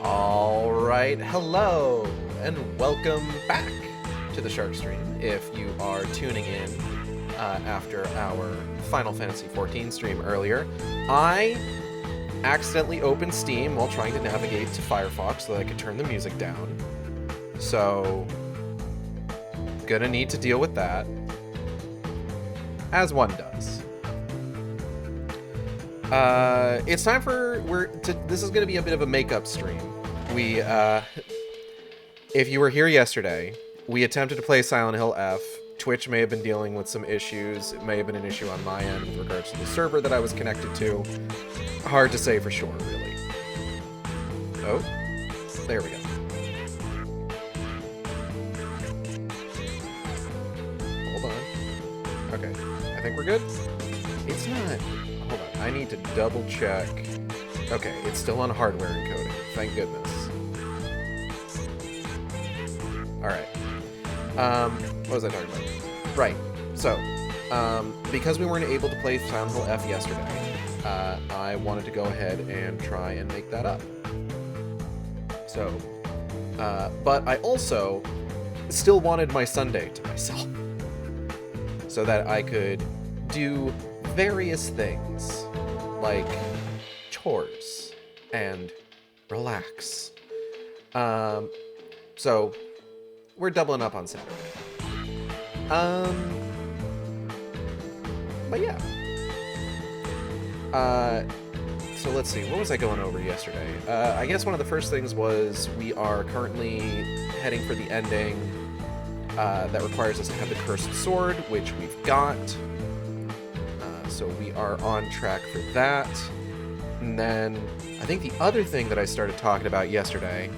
Alright, hello, and welcome back to the Shark Stream. If you are tuning in after our Final Fantasy XIV stream earlier, I accidentally opened Steam while trying to navigate to Firefox so that I could turn the music down. So, gonna need to deal with that, as one does. It's time for this is gonna be a bit of a makeup stream. We if you were here yesterday, we attempted to play Silent Hill F. Twitch may have been dealing with some issues. It may have been an issue on my end with regards to the server that I was connected to. Hard to say for sure, really. Oh, there we go. Hold on. Okay, I think we're good. It's not. Hold on, I need to double check. Okay, it's still on hardware encoding. Thank goodness. Alright. What was I talking about? Right. So, because we weren't able to play Silent Hill F yesterday, I wanted to go ahead and try and make that up. So, but I also still wanted my Sunday to myself. So that I could do various things, like chores and relax. So we're doubling up on Saturday. But yeah. So let's see, what was I going over yesterday? I guess one of the first things was we are currently heading for the ending that requires us to have the Cursed Sword, which we've got. So we are on track for that. And then I think the other thing that I started talking about yesterday,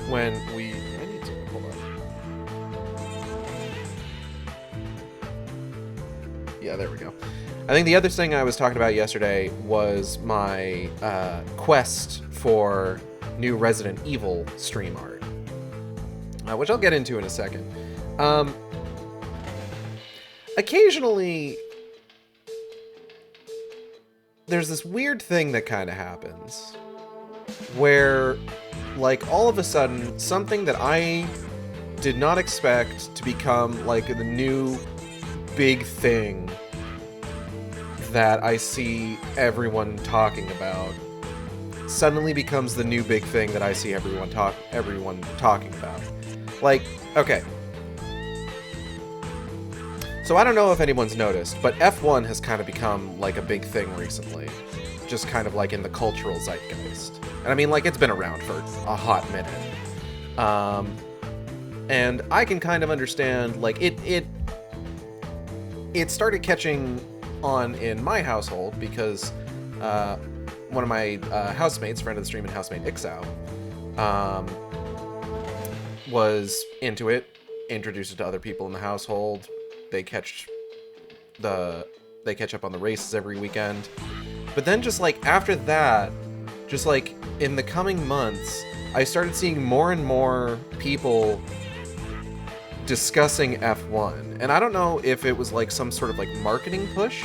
when we... I need to... Hold on. Yeah, there we go. I think the other thing I was talking about yesterday was my quest for new Resident Evil stream art, which I'll get into in a second. Occasionally, there's this weird thing that kind of happens where, like, all of a sudden, something that I did not expect to become, like, the new big thing that I see everyone talking about suddenly becomes the new big thing that I see everyone talking about. Like, okay. So I don't know if anyone's noticed, but F1 has kind of become, like, a big thing recently. Just kind of, like, in the cultural zeitgeist. And I mean, like, it's been around for a hot minute. And I can kind of understand, like, it started catching on in my household because one of my housemates, friend of the stream and housemate Ixao, was into it, introduced it to other people in the household. They catch up on the races every weekend. But then just like after that, just like in the coming months, I started seeing more and more people discussing F1. And I don't know if it was like some sort of like marketing push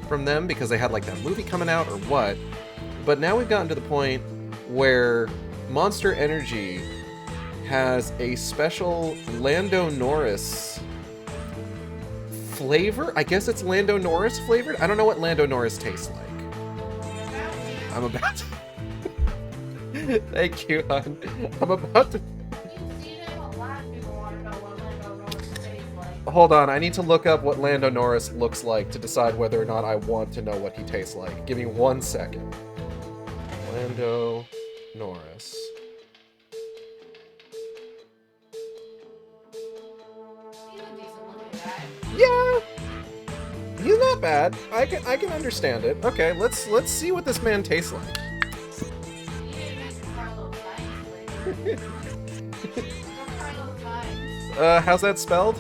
from them because they had like that movie coming out or what. But now we've gotten to the point where Monster Energy has a special Lando Norris flavor? I guess it's Lando Norris flavored? I don't know what Lando Norris tastes like. I'm about to... Thank you, hon. I'm about to... Hold on, I need to look up what Lando Norris looks like to decide whether or not I want to know what he tastes like. Give me 1 second. Lando Norris. Yeah, he's not bad. I can understand it. Okay, let's see what this man tastes like. How's that spelled?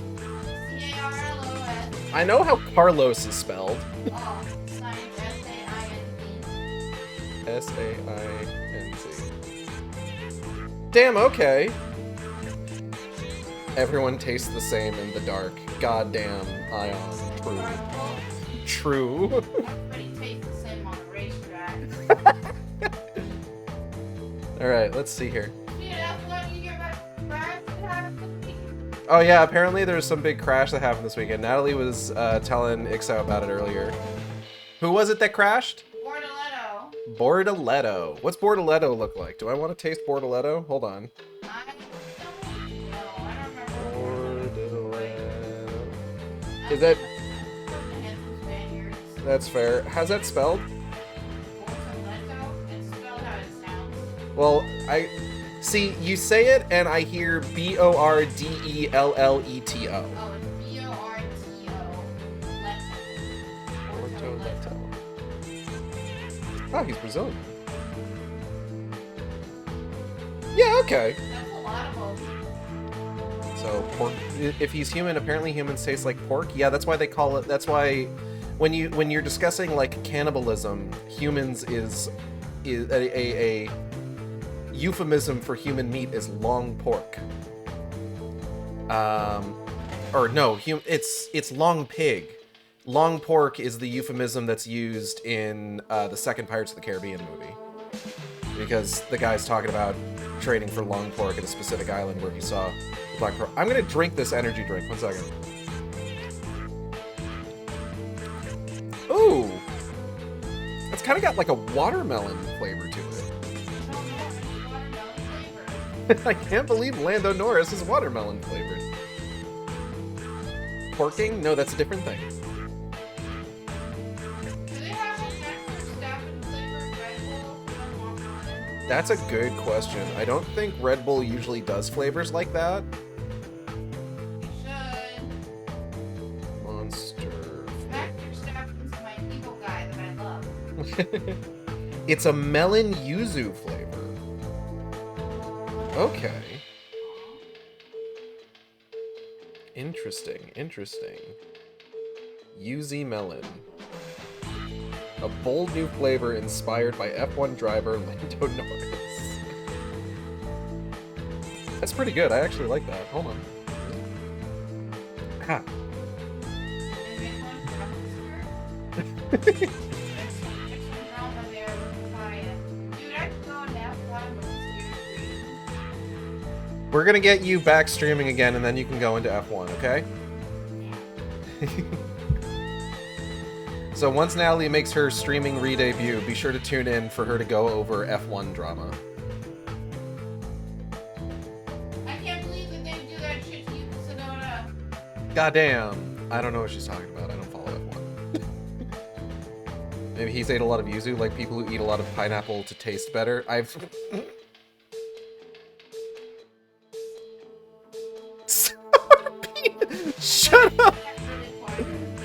C-A-R-L-O-S. I know how Carlos is spelled. Oh, S-A-I-N-C. Damn, okay. Everyone tastes the same in the dark. Goddamn, Ion. True. Everybody tastes the same on the racetrack. Alright, let's see here. Oh yeah, apparently there's some big crash that happened this weekend. Natalie was telling Ixo about it earlier. Who was it that crashed? Bordaletto. Bordaletto. What's Bordaletto look like? Do I want to taste Bordaletto? Hold on. I don't remember. Bordaletto. Is that... That's fair. How's that spelled? Bordaletto? It's spelled how it sounds. Well, I... See, you say it, and I hear B-O-R-D-E-L-L-E-T-O. Oh, it's B-O-R-T-O. Bordaletto. Oh, he's Brazilian. Yeah, okay. That's a lot of them. So, pork, if he's human, apparently humans taste like pork. Yeah, that's why they call it, that's why when you're discussing like cannibalism, humans is a euphemism for human meat is long pork. Or no, it's long pig. Long pork is the euphemism that's used in the second Pirates of the Caribbean movie. Because the guy's talking about trading for long pork at a specific island where he saw the black pearl. I'm gonna drink this energy drink. 1 second. Ooh! It's kind of got like a watermelon flavor to it. I can't believe Lando Norris is watermelon flavored. Porking? No, that's a different thing. Do they have a Stafford flavored Red Bull? That's a good question. I don't think Red Bull usually does flavors like that. Should. Monster. Master Stafford's my evil guy that I love. It's a melon yuzu flavor. Okay. Interesting, interesting. Yuzu melon. A bold new flavor inspired by F1 driver Lando Norris. That's pretty good. I actually like that. Hold on. Ha. We're gonna get you back streaming again, and then you can go into F1, okay? So once Natalie makes her streaming re-debut, be sure to tune in for her to go over F1 drama. I can't believe that they do that shit to you, Sonota. Goddamn. I don't know what she's talking about. I don't follow F1. Maybe he's ate a lot of yuzu, like people who eat a lot of pineapple to taste better. Shut up!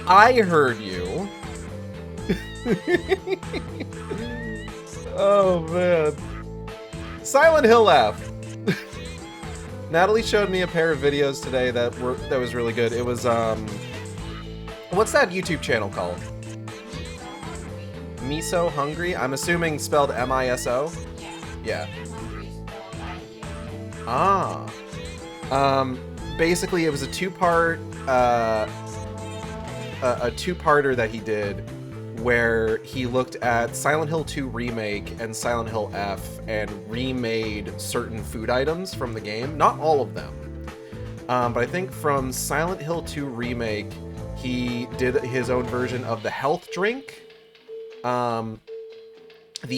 I heard you. Oh man. Silent Hill laugh. Natalie showed me a pair of videos today that was really good. It was what's that YouTube channel called? Miso Hungry? I'm assuming spelled M-I-S-O? Yeah. Ah. Basically it was a two-parter that he did where he looked at Silent Hill 2 Remake and Silent Hill F and remade certain food items from the game. Not all of them. But I think from Silent Hill 2 Remake, he did his own version of the health drink. The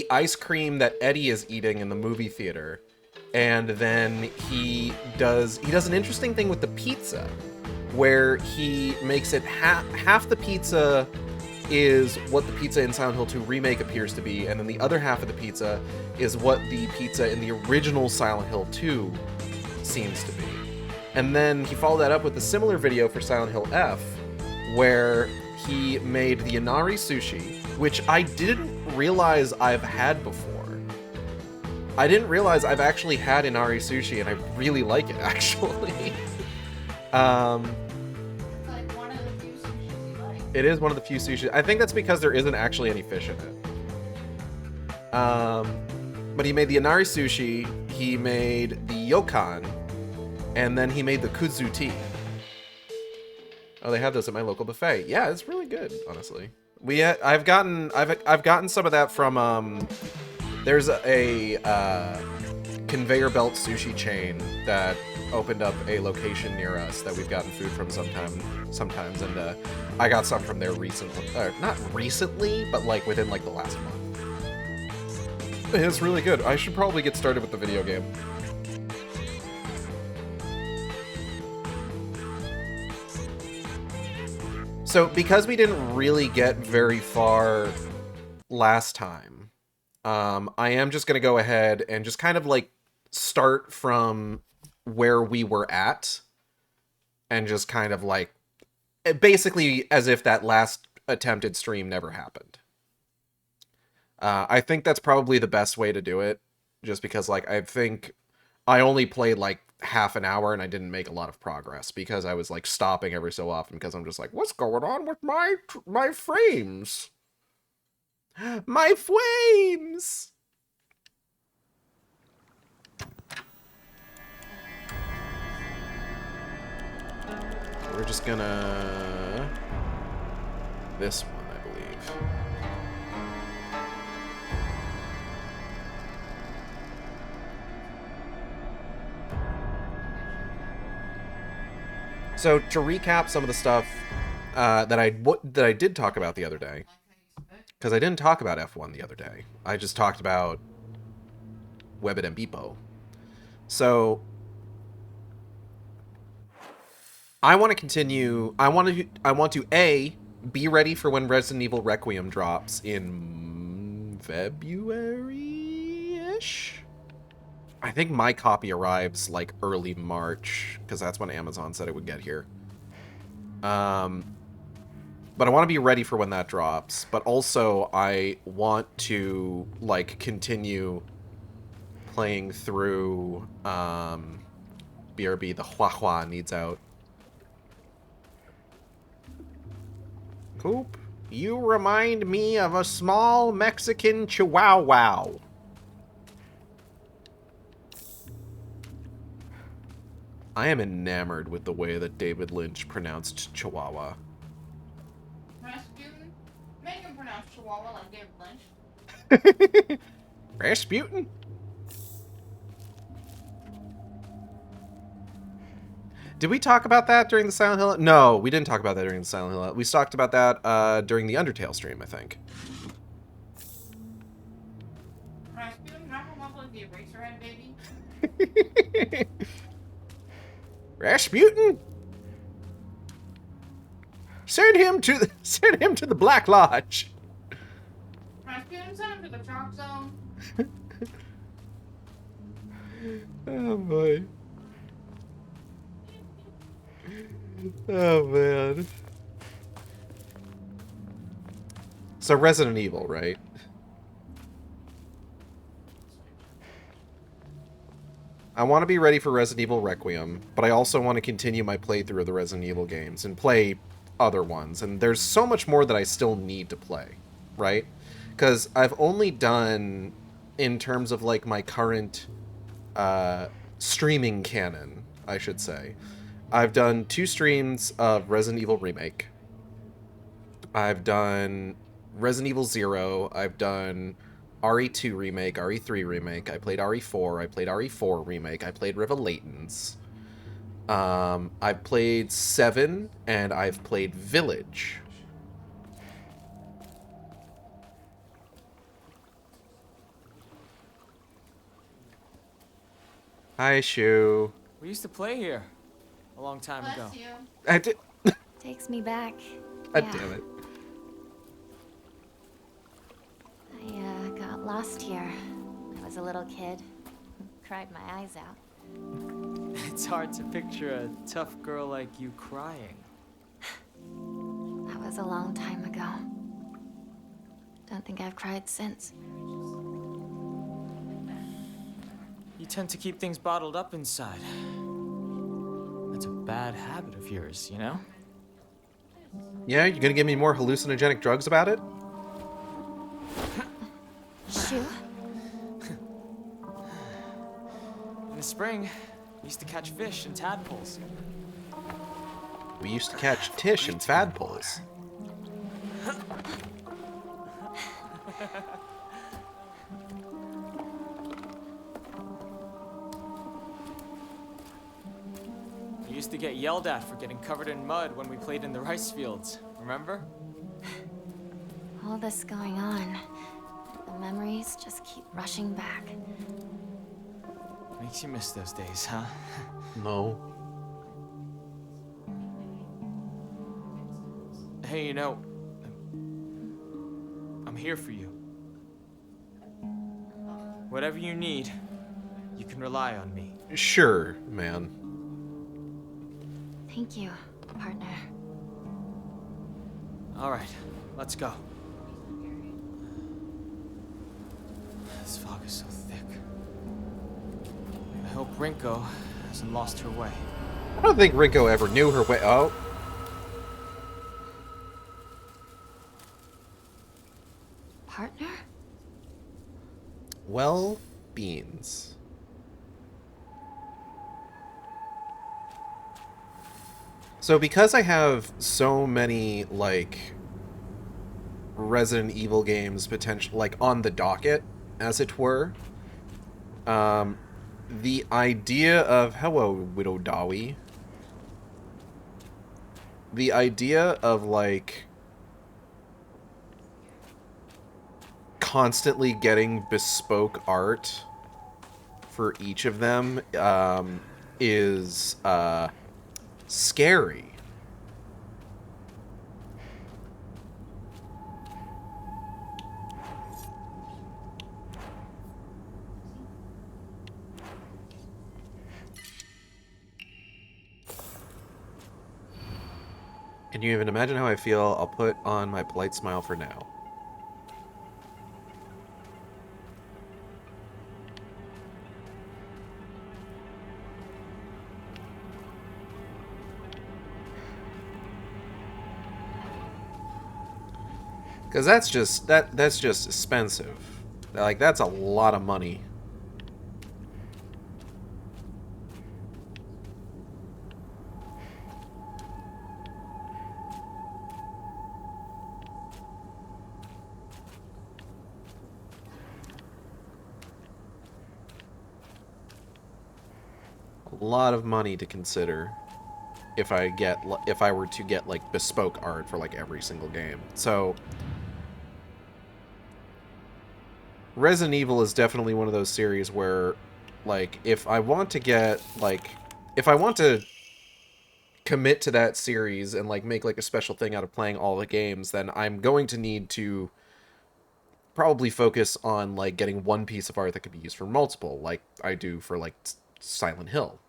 ice cream that Eddie is eating in the movie theater. And then he does an interesting thing with the pizza, where he makes it half the pizza is what the pizza in Silent Hill 2 Remake appears to be, and then the other half of the pizza is what the pizza in the original Silent Hill 2 seems to be. And then he followed that up with a similar video for Silent Hill F, where he made the Inari sushi, which I didn't realize I've had before. I didn't realize I've actually had Inari sushi, and I really like it, actually. It is one of the few sushi. I think that's because there isn't actually any fish in it. But he made the Inari sushi, he made the Yokan, and then he made the Kudzu tea. Oh, they have those at my local buffet. Yeah, it's really good, honestly. I've gotten some of that from there's a conveyor belt sushi chain that opened up a location near us that we've gotten food from sometimes, and I got some from there recently. Not recently, but like within like the last month. It's really good. I should probably get started with the video game. So, because we didn't really get very far last time, I am just going to go ahead and just kind of like start from where we were at and just kind of like basically as if that last attempted stream never happened. I think that's probably the best way to do it, just because like I think I only played like half an hour and I didn't make a lot of progress because I was like stopping every so often because I'm just like, what's going on with my frames? My flames! We're just gonna... this one, I believe. So, to recap some of the stuff that I did talk about the other day, because I didn't talk about F1 the other day. I just talked about Webbit and Beepo. So, I want to continue. I want to A, be ready for when Resident Evil Requiem drops in February-ish? I think my copy arrives like early March, because that's when Amazon said it would get here. But I want to be ready for when that drops. But also, I want to like continue playing through BRB. The Hua Hua needs out. Coop, you remind me of a small Mexican chihuahua. I am enamored with the way that David Lynch pronounced Chihuahua. Rasputin? Make him pronounce Chihuahua like David Lynch. Rasputin? Did we talk about that during the Silent Hill? No, we didn't talk about that during the Silent Hill. We talked about that during the Undertale stream, I think. Rasputin, knock him off like the Eraserhead baby. Rasputin? Send him to the Black Lodge. Rasputin, send him to the Chalk Zone. Oh boy. Oh man. So Resident Evil, right? I want to be ready for Resident Evil Requiem, but I also want to continue my playthrough of the Resident Evil games and play other ones. And there's so much more that I still need to play, right? Because I've only done, in terms of like my current streaming canon, I should say, I've done 2 streams of Resident Evil Remake. I've done Resident Evil 0. I've done RE2 Remake, RE3 Remake. I played RE4. I played RE4 Remake. I played Revelations. I've played 7, and I've played Village. Hi, Shu. We used to play here a long time ago. Bless you. I did. Takes me back. God Yeah. damn it. I got lost here. I was a little kid. Cried my eyes out. It's hard to picture a tough girl like you crying. That was a long time ago. Don't think I've cried since. You tend to keep things bottled up inside. That's a bad habit of yours, you know? Yeah, you gonna give me more hallucinogenic drugs about it? Shoo? In the spring, we used to catch fish and tadpoles. We used to catch Tish and Fadpoles. We used to get yelled at for getting covered in mud when we played in the rice fields, remember? All this going on, the memories just keep rushing back. Makes you miss those days, huh? No. Hey, you know, I'm here for you. Whatever you need, you can rely on me. Sure, man. Thank you, partner. All right, let's go. This fog is so thick. I hope Rinko hasn't lost her way. I don't think Rinko ever knew her way. Oh. Partner? Well, beans. So because I have so many, like, Resident Evil games potential, like, on the docket, as it were, the idea of, hello, Widow Dawi, the idea of, like, constantly getting bespoke art for each of them, is, scary. Can you even imagine how I feel? I'll put on my polite smile for now. Because that's just expensive. Like, that's a lot of money. A lot of money to consider if I were to get like bespoke art for like every single game. So Resident Evil is definitely one of those series where, like, if I want to commit to that series and like make like a special thing out of playing all the games, then I'm going to need to probably focus on like getting one piece of art that could be used for multiple, like I do for like Silent Hill.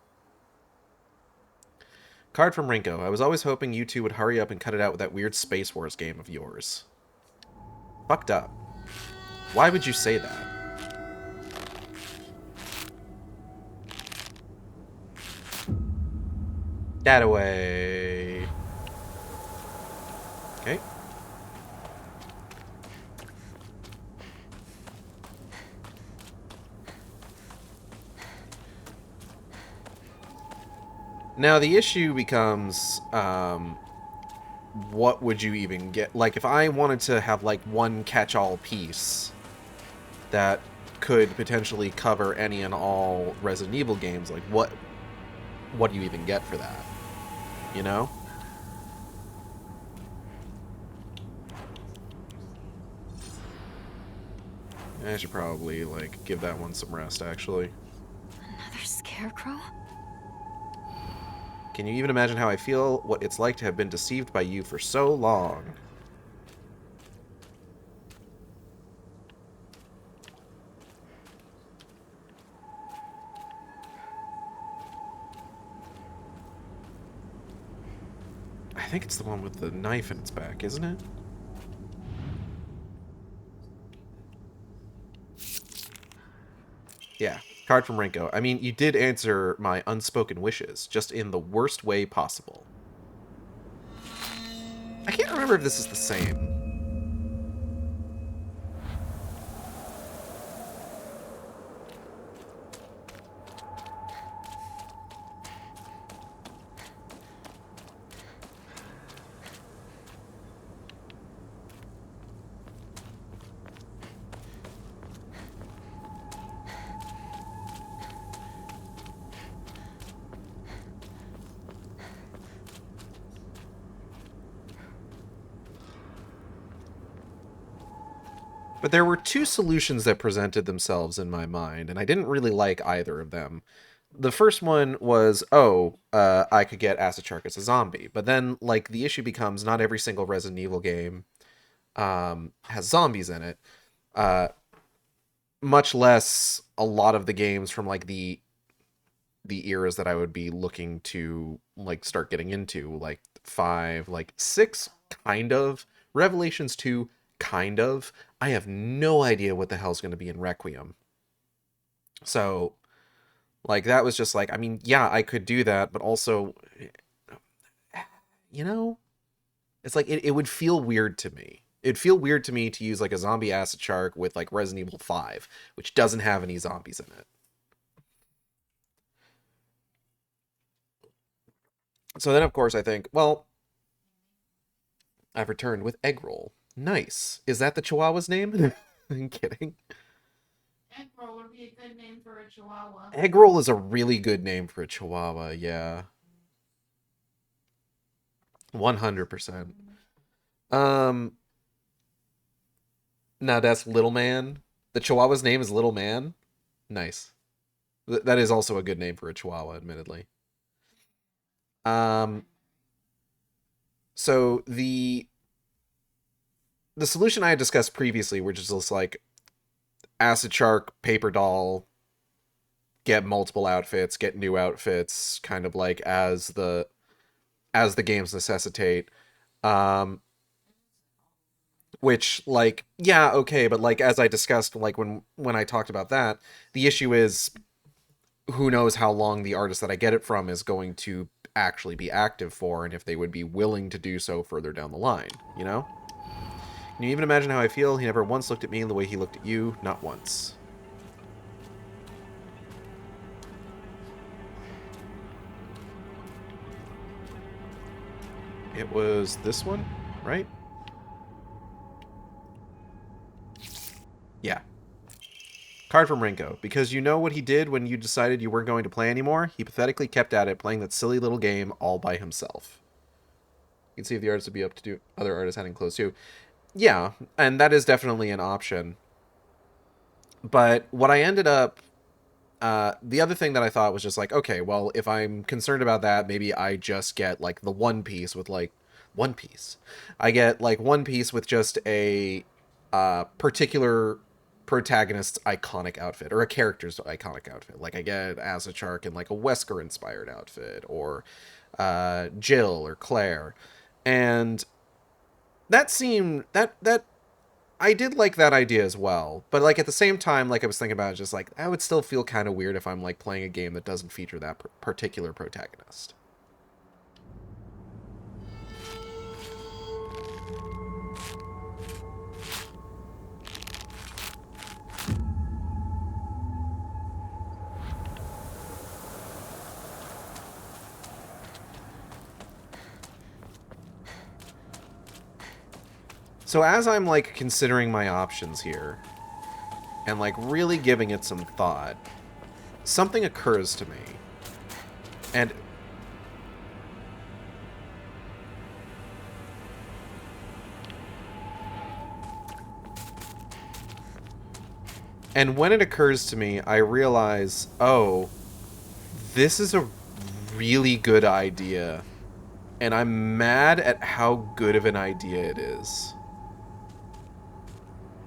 Card from Rinko. I was always hoping you two would hurry up and cut it out with that weird Space Wars game of yours. Fucked up. Why would you say that? That away. Okay. Now the issue becomes, what would you even get? Like, if I wanted to have, like, one catch-all piece that could potentially cover any and all Resident Evil games, like, what do you even get for that? You know? I should probably, like, give that one some rest, actually. Another scarecrow? Can you even imagine how I feel, what it's like to have been deceived by you for so long? I think it's the one with the knife in its back, isn't it? Yeah, card from Rinko. I mean, you did answer my unspoken wishes, just in the worst way possible. I can't remember if this is the same. But there were two solutions that presented themselves in my mind, and I didn't really like either of them. The first one was, I could get Acid Shark as a zombie. But then, like, the issue becomes not every single Resident Evil game has zombies in it. Much less a lot of the games from, like, the eras that I would be looking to, like, start getting into. Like, 5, like, 6, kind of. Revelations 2, kind of. I have no idea what the hell's going to be in Requiem. So, like, that was just like, I mean, yeah, I could do that, but also, you know, it's like, it would feel weird to me. It'd feel weird to me to use, like, a zombie acid shark with, like, Resident Evil 5, which doesn't have any zombies in it. So then, of course, I think, well, I've returned with Egg Roll. Nice. Is that the Chihuahua's name? I'm kidding. Egg roll would be a good name for a chihuahua. Egg Roll is a really good name for a Chihuahua, yeah. 100%. Now that's Little Man. The Chihuahua's name is Little Man. Nice. That is also a good name for a Chihuahua, admittedly. So the solution I had discussed previously, which is just like Acid Shark, Paper Doll, get multiple outfits, get new outfits, kind of like as the games necessitate. Which, like, yeah, okay, but like as I discussed, like when I talked about that, the issue is who knows how long the artist that I get it from is going to actually be active for, and if they would be willing to do so further down the line, you know? Can you even imagine how I feel? He never once looked at me the way he looked at you. Not once. It was this one, right? Yeah. Card from Rinko. Because you know what he did when you decided you weren't going to play anymore? He pathetically kept at it, playing that silly little game all by himself. You can see if the artist would be up to do other artists having close too. Yeah, and that is definitely an option. But what I ended up... the other thing that I thought was just like, okay, well, if I'm concerned about that, maybe I just get, like, the One Piece with, like... One Piece. I get, like, One Piece with just a particular protagonist's iconic outfit, or a character's iconic outfit. Like, I get Acid Shark in, like, a Wesker-inspired outfit, or Jill, or Claire. And that seemed... That I did like that idea as well, but like at the same time, like I was thinking about it, just like I would still feel kind of weird if I'm like playing a game that doesn't feature that particular protagonist. So as I'm like considering my options here and like really giving it some thought, something occurs to me. And when it occurs to me, I realize, oh, this is a really good idea. And I'm mad at how good of an idea it is.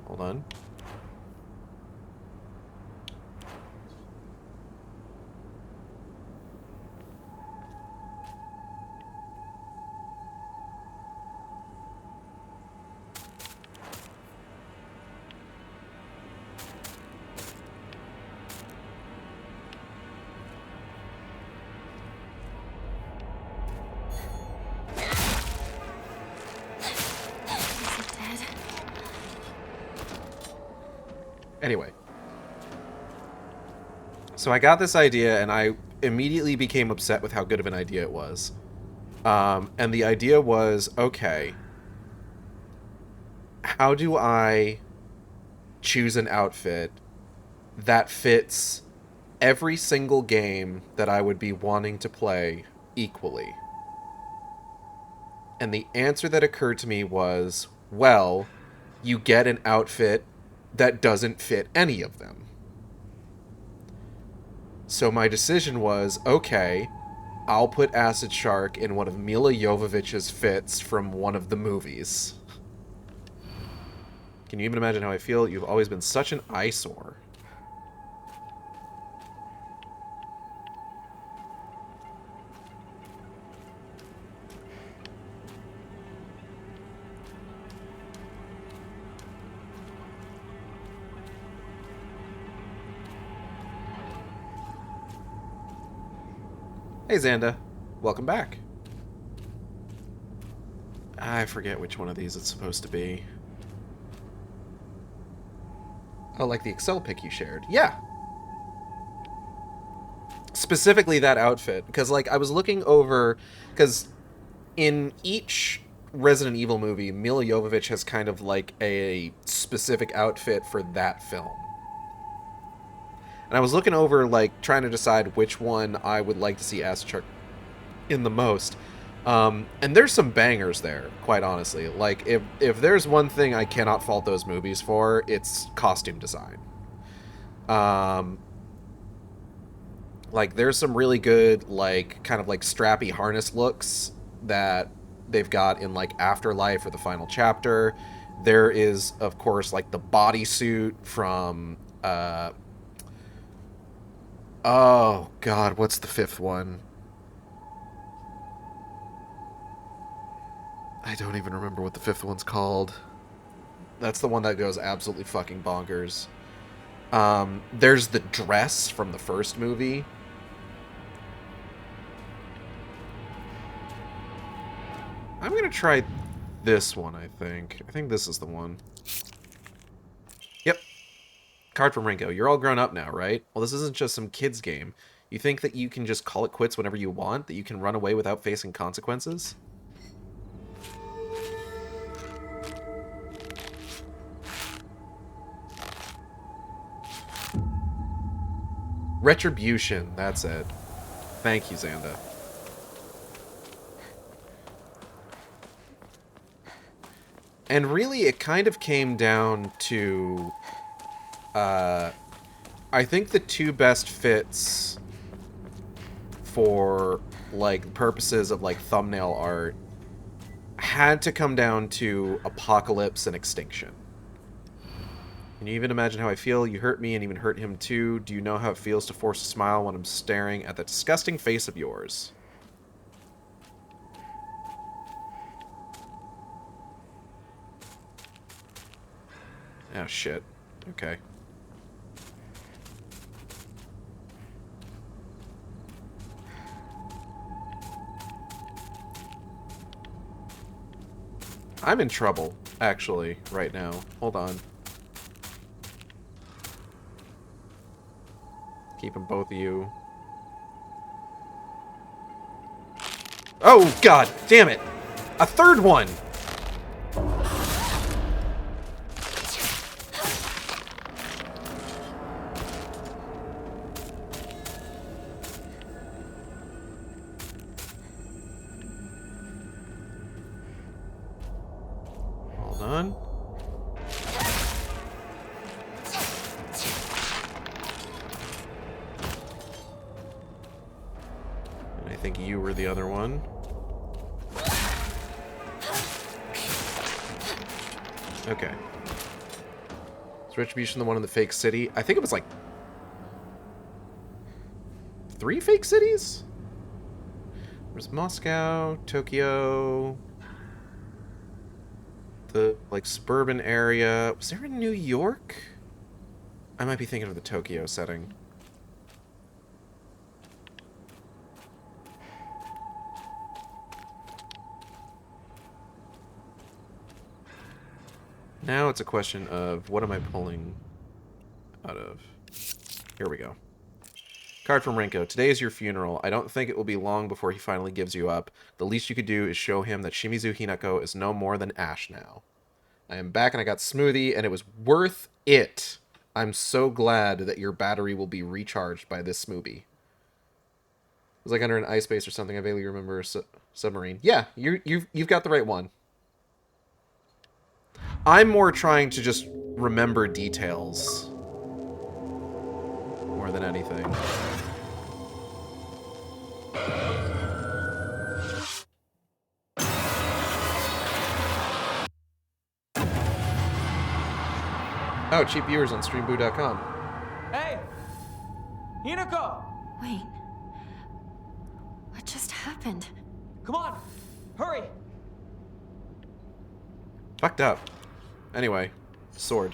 Hold on. Anyway. So I got this idea, and I immediately became upset with how good of an idea it was. And the idea was, okay, how do I choose an outfit that fits every single game that I would be wanting to play equally? And the answer that occurred to me was, well, you get an outfit that doesn't fit any of them. So my decision was, okay, I'll put Acid Shark in one of Mila Jovovich's fits from one of the movies. Can you even imagine how I feel? You've always been such an eyesore. Hey, Xanda. Welcome back. I forget which one of these it's supposed to be. Oh, like the Excel pic you shared. Yeah. Specifically that outfit. Because, like, I was looking over... Because in each Resident Evil movie, Mila Jovovich has kind of, like, a specific outfit for that film. And I was looking over, like, trying to decide which one I would like to see Acid Shark in the most. And there's some bangers there, quite honestly. Like, if there's one thing I cannot fault those movies for, it's costume design. Like, there's some really good, like, kind of, like, strappy harness looks that they've got in, like, Afterlife or the final chapter. There is, of course, like, the bodysuit from, oh, God, what's the fifth one? I don't even remember what the fifth one's called. That's the one that goes absolutely fucking bonkers. There's the dress from the first movie. I'm gonna try this one, I think. I think this is the one. Yep. Card from Rinko. You're all grown up now, right? Well, this isn't just some kid's game. You think that you can just call it quits whenever you want? That you can run away without facing consequences? Retribution. That's it. Thank you, Xanda. And really, it kind of came down to... I think the two best fits for, like, purposes of, like, thumbnail art had to come down to Apocalypse and Extinction. Can you even imagine how I feel? You hurt me and even hurt him too. Do you know how it feels to force a smile when I'm staring at that disgusting face of yours? Oh, shit. Okay. I'm in trouble, actually, right now. Hold on. Keeping both of you. Oh, God! Damn it! A third one! Hold on. And I think you were the other one. Okay. Is Retribution the one in the fake city? I think it was like 3 fake cities? There's Moscow, Tokyo, the, like, suburban area. Was there a New York? I might be thinking of the Tokyo setting. Now it's a question of what am I pulling out of? Here we go. Card from Rinko. Today is your funeral. I don't think it will be long before he finally gives you up. The least you could do is show him that Shimizu Hinako is no more than ash now. I am back and I got smoothie and it was worth it. I'm so glad that your battery will be recharged by this smoothie. It was like under an ice base or something. I vaguely remember submarine. Yeah, you've got the right one. I'm more trying to just remember details more than anything. Oh, cheap viewers on streamboo.com. Hey! Hinako! Wait. What just happened? Come on! Hurry! Fucked up. Anyway, sword.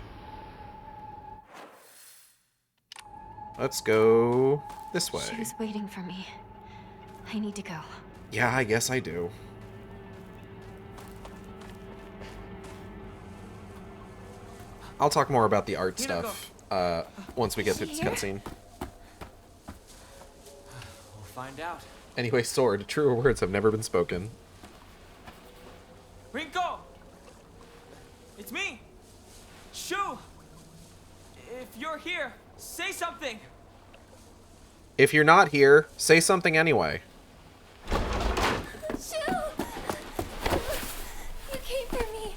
Let's go this way. She was waiting for me. I need to go. Yeah, I guess I do. I'll talk more about the art stuff once we get through this cutscene. We'll find out. Anyway, sword. Truer words have never been spoken. Rinko! It's me! Shu! If you're here, say something! If you're not here, say something anyway. Shu! You came for me.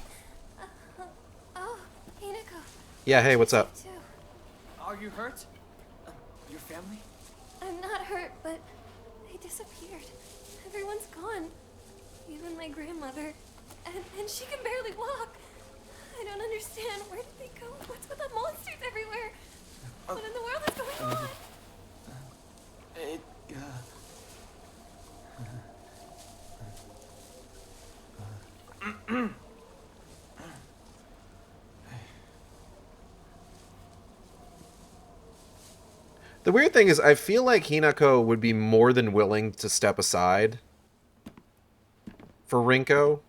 Oh, Hinako. Yeah, hey, what's up? Too. Are you hurt? Your family? I'm not hurt, but they disappeared. Everyone's gone. Even my grandmother. And she can barely walk. I don't understand. Where did they go? What's with the monsters everywhere? What in the world is going on? The weird thing is, I feel like Hinako would be more than willing to step aside for Rinko.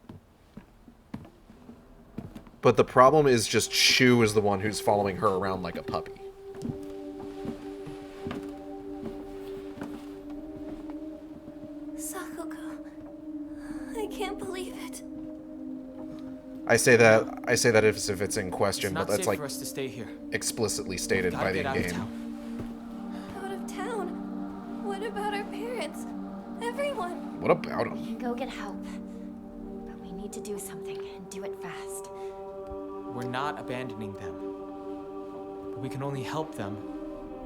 But the problem is just Shu is the one who's following her around like a puppy. Sakuko. I can't believe it. I say that as if it's in question, It's but not that's safe like for us to stay here. explicitly stated Gotta by the get out of game. town. Out of town? What about our parents? Everyone? What about We him? can go get help. But we need to do something and do it fast. We're not abandoning them. But we can only help them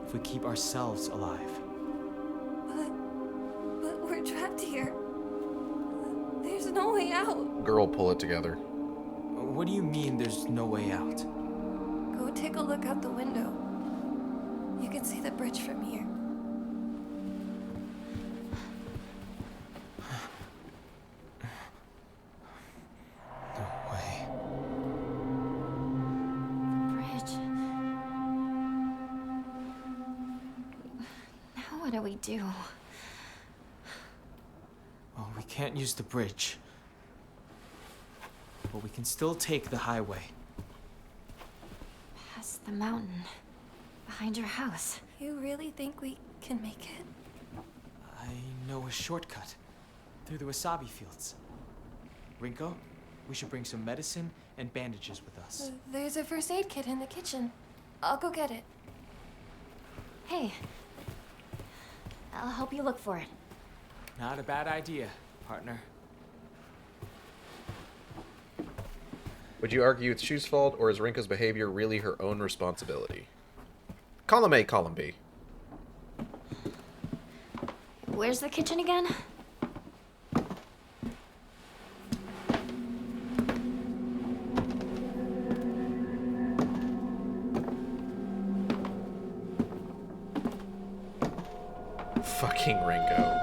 if we keep ourselves alive. But we're trapped here. There's no way out. Girl, pull it together. What do you mean there's no way out? Go take a look out the window. You can see the bridge from here. No way. Bridge. Now what do we do? Well, we can't use the bridge. But we can still take the highway. Past the mountain. Behind your house. You really think we can make it? I know a shortcut through the wasabi fields. Rinko, we should bring some medicine and bandages with us. There's a first aid kit in the kitchen. I'll go get it. Hey. I'll help you look for it. Not a bad idea, partner. Would you argue it's Shu's fault, or is Rinko's behavior really her own responsibility? Column A, column B. Where's the kitchen again? Fucking Rinko.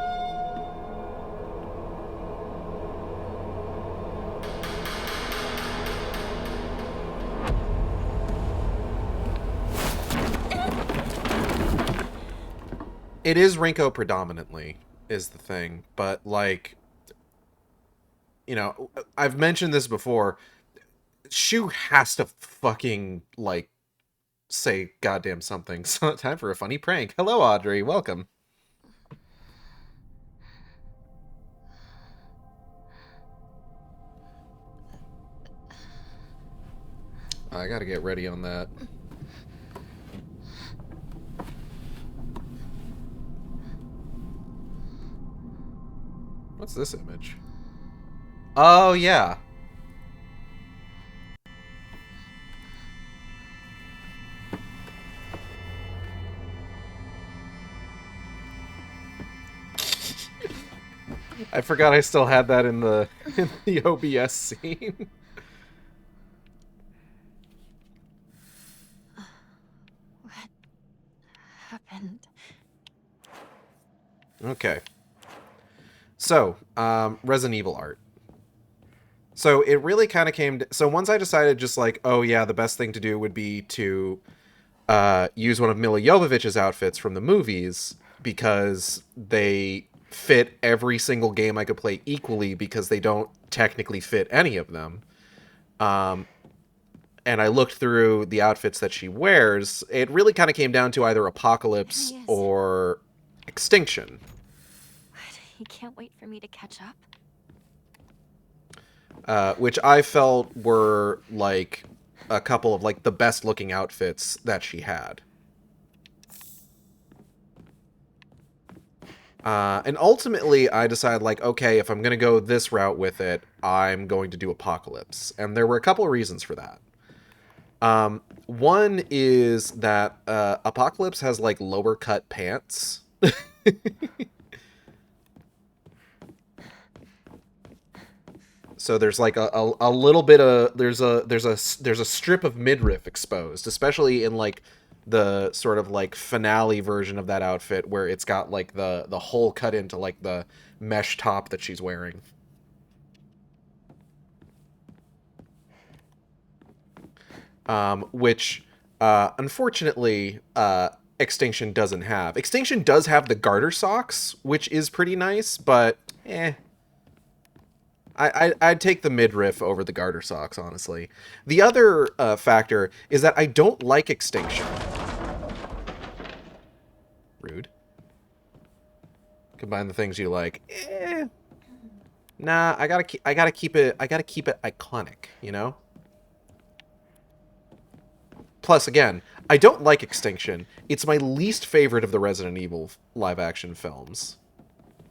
It is Rinko predominantly, is the thing. But, like, you know, I've mentioned this before. Shu has to fucking, like, say goddamn something. So, time for a funny prank. Hello, Audrey. Welcome. I gotta get ready on that. What's this image? Oh, yeah. I forgot I still had that in the OBS scene. What happened? Okay. So, Resident Evil art. So it really kind of came to, so once I decided just like, oh yeah, the best thing to do would be to use one of Mila Jovovich's outfits from the movies because they fit every single game I could play equally because they don't technically fit any of them. And I looked through the outfits that she wears. It really kind of came down to either Apocalypse There he is. or Extinction. What? He can't wait for me to catch up? Which I felt were like a couple of like the best looking outfits that she had. And ultimately I decided like, okay, if I'm going to go this route with it, I'm going to do Apocalypse. And there were a couple of reasons for that. One is that Apocalypse has like lower cut pants. So there's like a little bit of there's a strip of midriff exposed, especially in like the sort of like finale version of that outfit where it's got like the hole cut into like the mesh top that she's wearing. Which unfortunately Extinction doesn't have. Extinction does have the garter socks, which is pretty nice, but I'd take the midriff over the garter socks, honestly. The other factor is that I don't like Extinction. Rude. Combine the things you like. Nah, I gotta keep it iconic, you know? Plus, again, I don't like Extinction. It's my least favorite of the Resident Evil live-action films.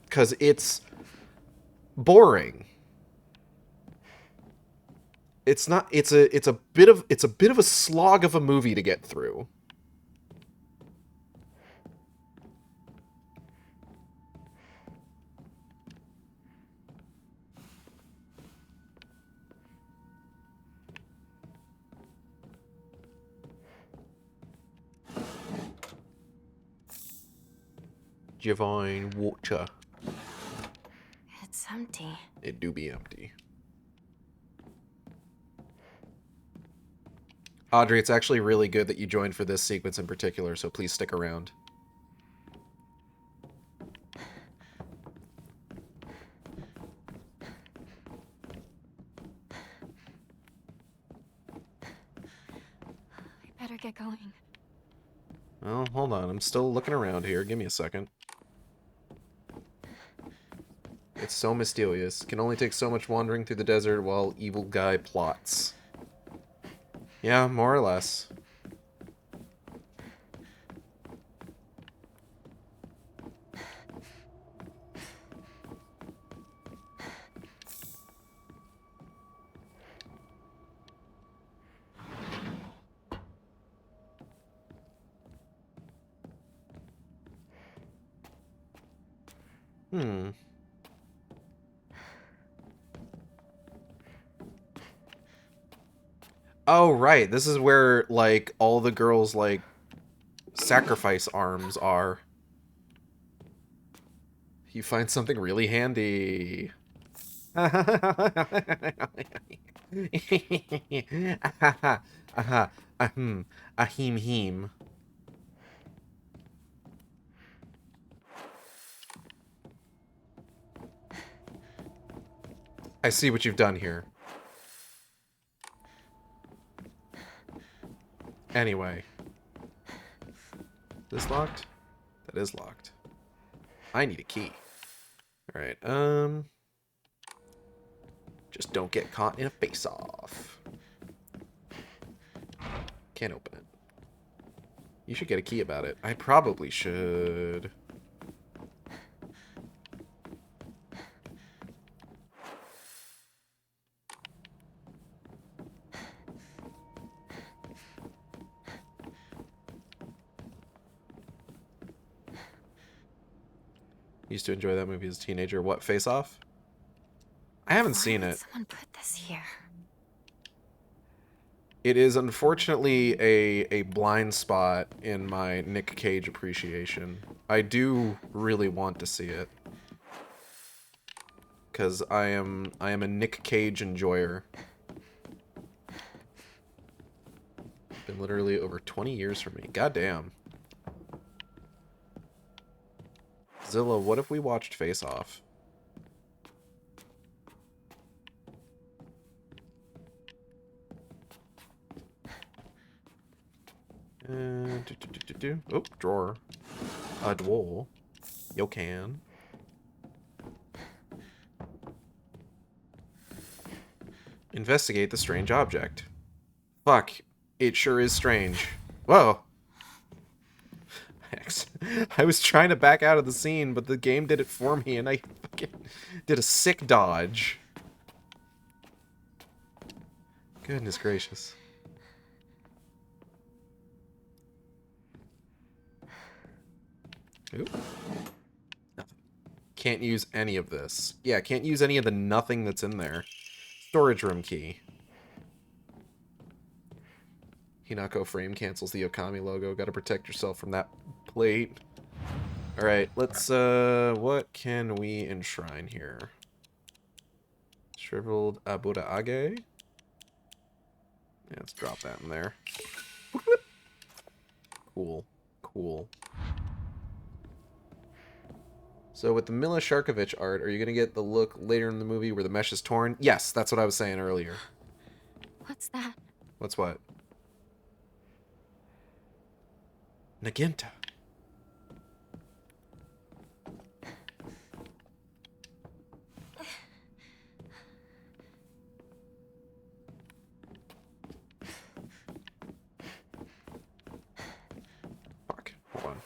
Because it's boring. It's not. It's a bit of a slog of a movie to get through. Divine water. It's empty. It do be empty. Audrey, it's actually really good that you joined for this sequence in particular, so please stick around. I better get going. Well, hold on. I'm still looking around here. Give me a second. It's so mysterious. Can only take so much wandering through the desert while evil guy plots. Yeah, more or less. Oh, right. This is where, like, all the girls', like, sacrifice arms are. You find something really handy. Ahim him. I see what you've done here. Anyway. This locked? That is locked. I need a key. Alright, just don't get caught in a face-off. Can't open it. You should get a key about it. I probably should. Used to enjoy that movie as a teenager. What, Face Off? I haven't seen it. Someone put this here. It is unfortunately a blind spot in my Nick Cage appreciation. I do really want to see it. Because I am a Nick Cage enjoyer. Been literally over 20 years for me. Goddamn. Zilla, what if we watched Face Off? Oh, drawer. A dwell. Yo can. Investigate the strange object. Fuck. It sure is strange. Whoa. I was trying to back out of the scene, but the game did it for me, and I fucking did a sick dodge. Goodness gracious. Ooh. Nothing. Can't use any of this. Yeah, can't use any of the nothing that's in there. Storage room key. Hinako frame cancels the Okami logo. Gotta protect yourself from that plate. Alright, let's, what can we enshrine here? Shriveled Abuda Age? Yeah, let's drop that in there. Cool. Cool. So with the Mila Sharkovich art, are you going to get the look later in the movie where the mesh is torn? Yes, that's what I was saying earlier. What's that? What's what? Naginta. Fuck. Hold on.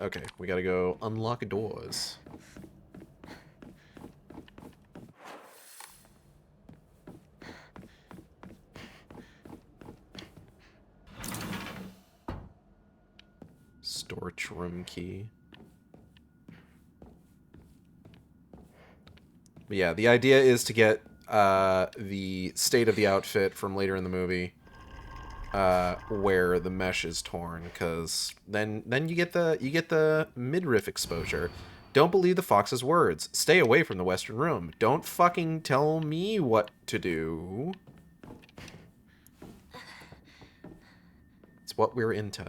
Okay, we gotta go unlock doors. Storage room key. But yeah, the idea is to get the state of the outfit from later in the movie. Where the mesh is torn, because then you get the midriff exposure. Don't believe the fox's words. Stay away from the western room. Don't fucking tell me what to do. It's what we're into.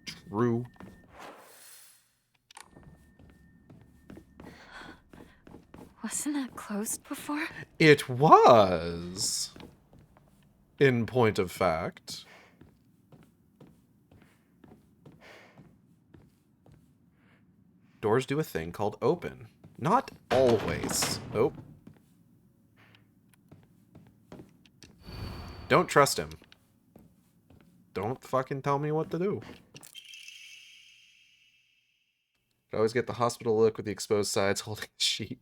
True. Wasn't that closed before? It was. In point of fact. Doors do a thing called open. Not always. Oh. Don't trust him. Don't fucking tell me what to do. I always get the hospital look with the exposed sides holding the sheet.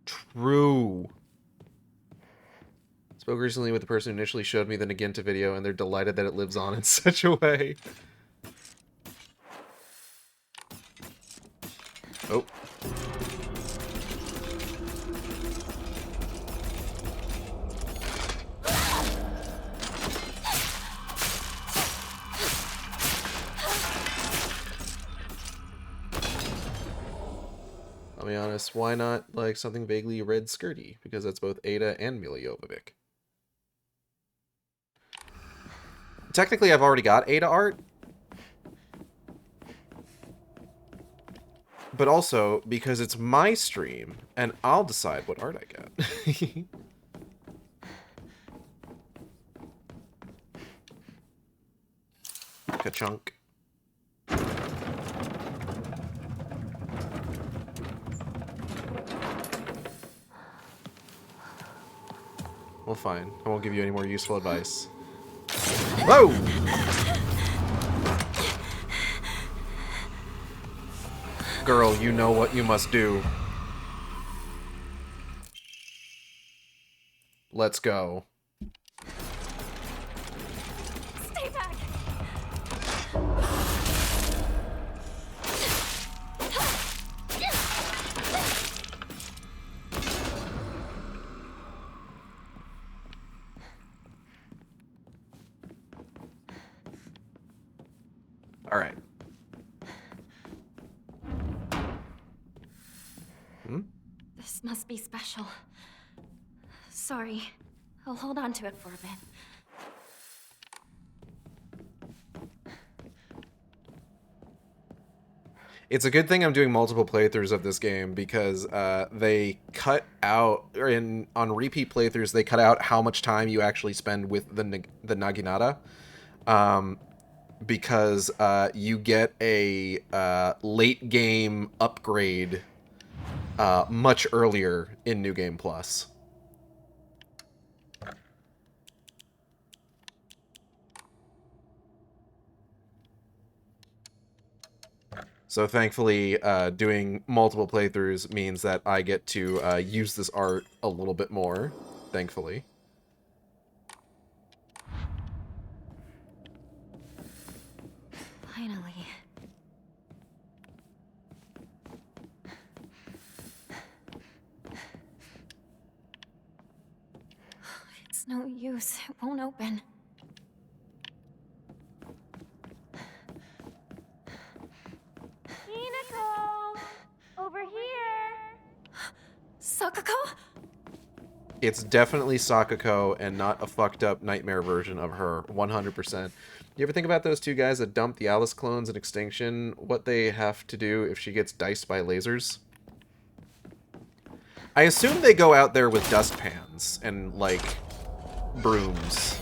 True. Spoke recently with the person who initially showed me the Naginta video, and they're delighted that it lives on in such a way. Oh. I'll be honest, why not like something vaguely red skirty? Because that's both Ada and Mila Jovovich. Technically, I've already got Ada art. But also, because it's my stream, and I'll decide what art I get. Ka-chunk. Well, fine. I won't give you any more useful advice. Whoa! Girl, you know what you must do. Let's go. Stay back. Alright. Hmm? This must be special. Sorry. I'll hold on to it for a bit. It's a good thing I'm doing multiple playthroughs of this game because they cut out, or on repeat playthroughs, they cut out how much time you actually spend with the Naginata. Because you get a late game upgrade much earlier in New Game Plus. So thankfully, doing multiple playthroughs means that I get to use this art a little bit more, thankfully. Finally. It's no use. It won't open. Rinko! Over here! Sakako? It's definitely Sakako and not a fucked up nightmare version of her, 100%. You ever think about those two guys that dumped the Alice clones in Extinction? What they have to do if she gets diced by lasers? I assume they go out there with dustpans and, like, brooms.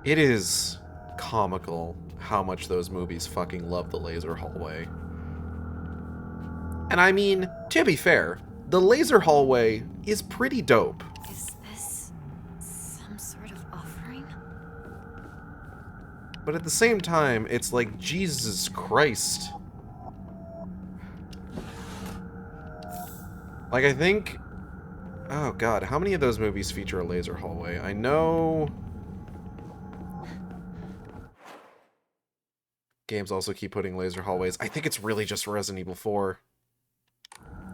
It is comical how much those movies fucking love the laser hallway. And I mean, to be fair, the laser hallway is pretty dope. Is this some sort of offering? But at the same time, it's like, Jesus Christ. Like, I think... Oh god, how many of those movies feature a laser hallway? I know... Games also keep putting laser hallways. I think it's really just Resident Evil 4.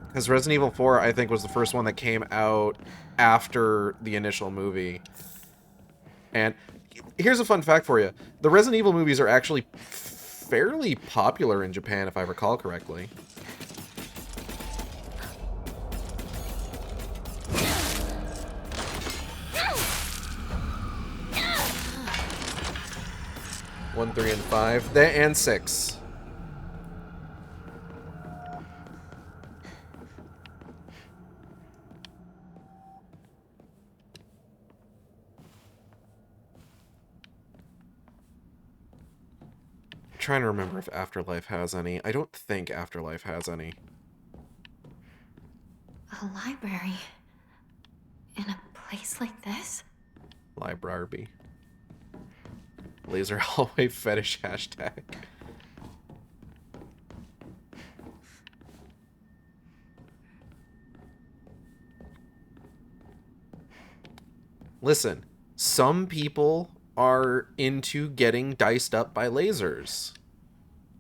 Because Resident Evil 4, I think, was the first one that came out after the initial movie. And here's a fun fact for you. The Resident Evil movies are actually fairly popular in Japan, if I recall correctly. One, 3, and 5. And 6. I'm trying to remember if Afterlife has any. I don't think Afterlife has any. A library? In a place like this? Library. Laser hallway fetish hashtag. Listen, some people are into getting diced up by lasers.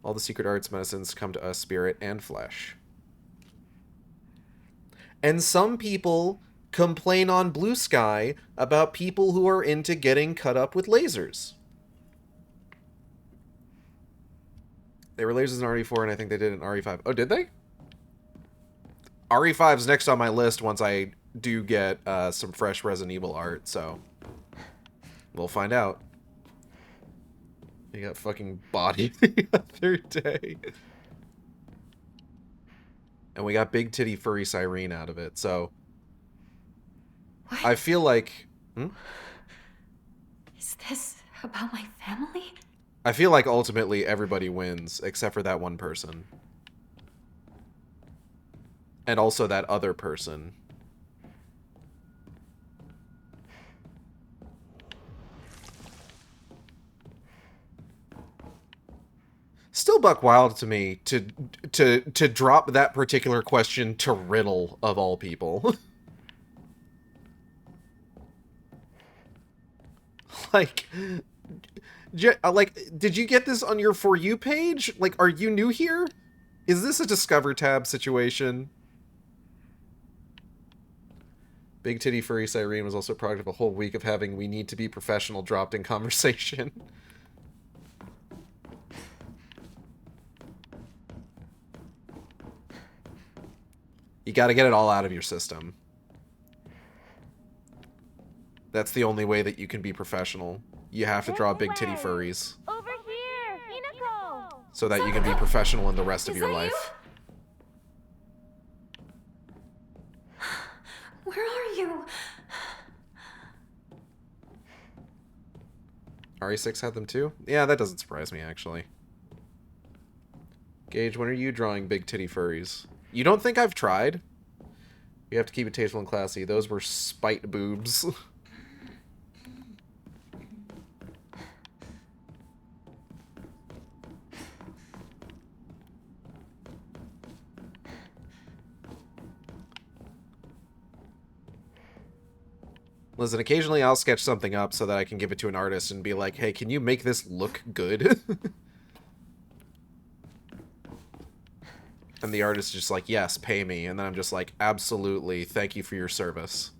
All the secret arts medicines come to us, spirit and flesh. And some people complain on Blue Sky about people who are into getting cut up with lasers. They were lasers in RE4, and I think they did in RE5. Oh, did they? RE5's next on my list once I do get some fresh Resident Evil art, so we'll find out. He got fucking bodied the other day. And we got big titty furry Cyrene out of it, so... What? I feel like... Is this about my family? I feel like ultimately everybody wins, except for that one person. And also that other person. Still buck wild to me to drop that particular question to Riddle, of all people. Like... Like, did you get this on your For You page? Like, are you new here? Is this a Discover tab situation? Big Titty Furry Cyrene was also a product of a whole week of having "we need to be professional" dropped in conversation. You gotta get it all out of your system. That's the only way that you can be professional. You have to draw big titty furries. Over here! Rinko! So that you can be professional in the rest of your life. Where are you? RE6 had them too? Yeah, that doesn't surprise me, actually. Gage, when are you drawing big titty furries? You don't think I've tried? You have to keep it tasteful and classy. Those were spite boobs. Listen, occasionally I'll sketch something up so that I can give it to an artist and be like, hey, can you make this look good? And the artist is just like, yes, pay me. And then I'm just like, absolutely, thank you for your service.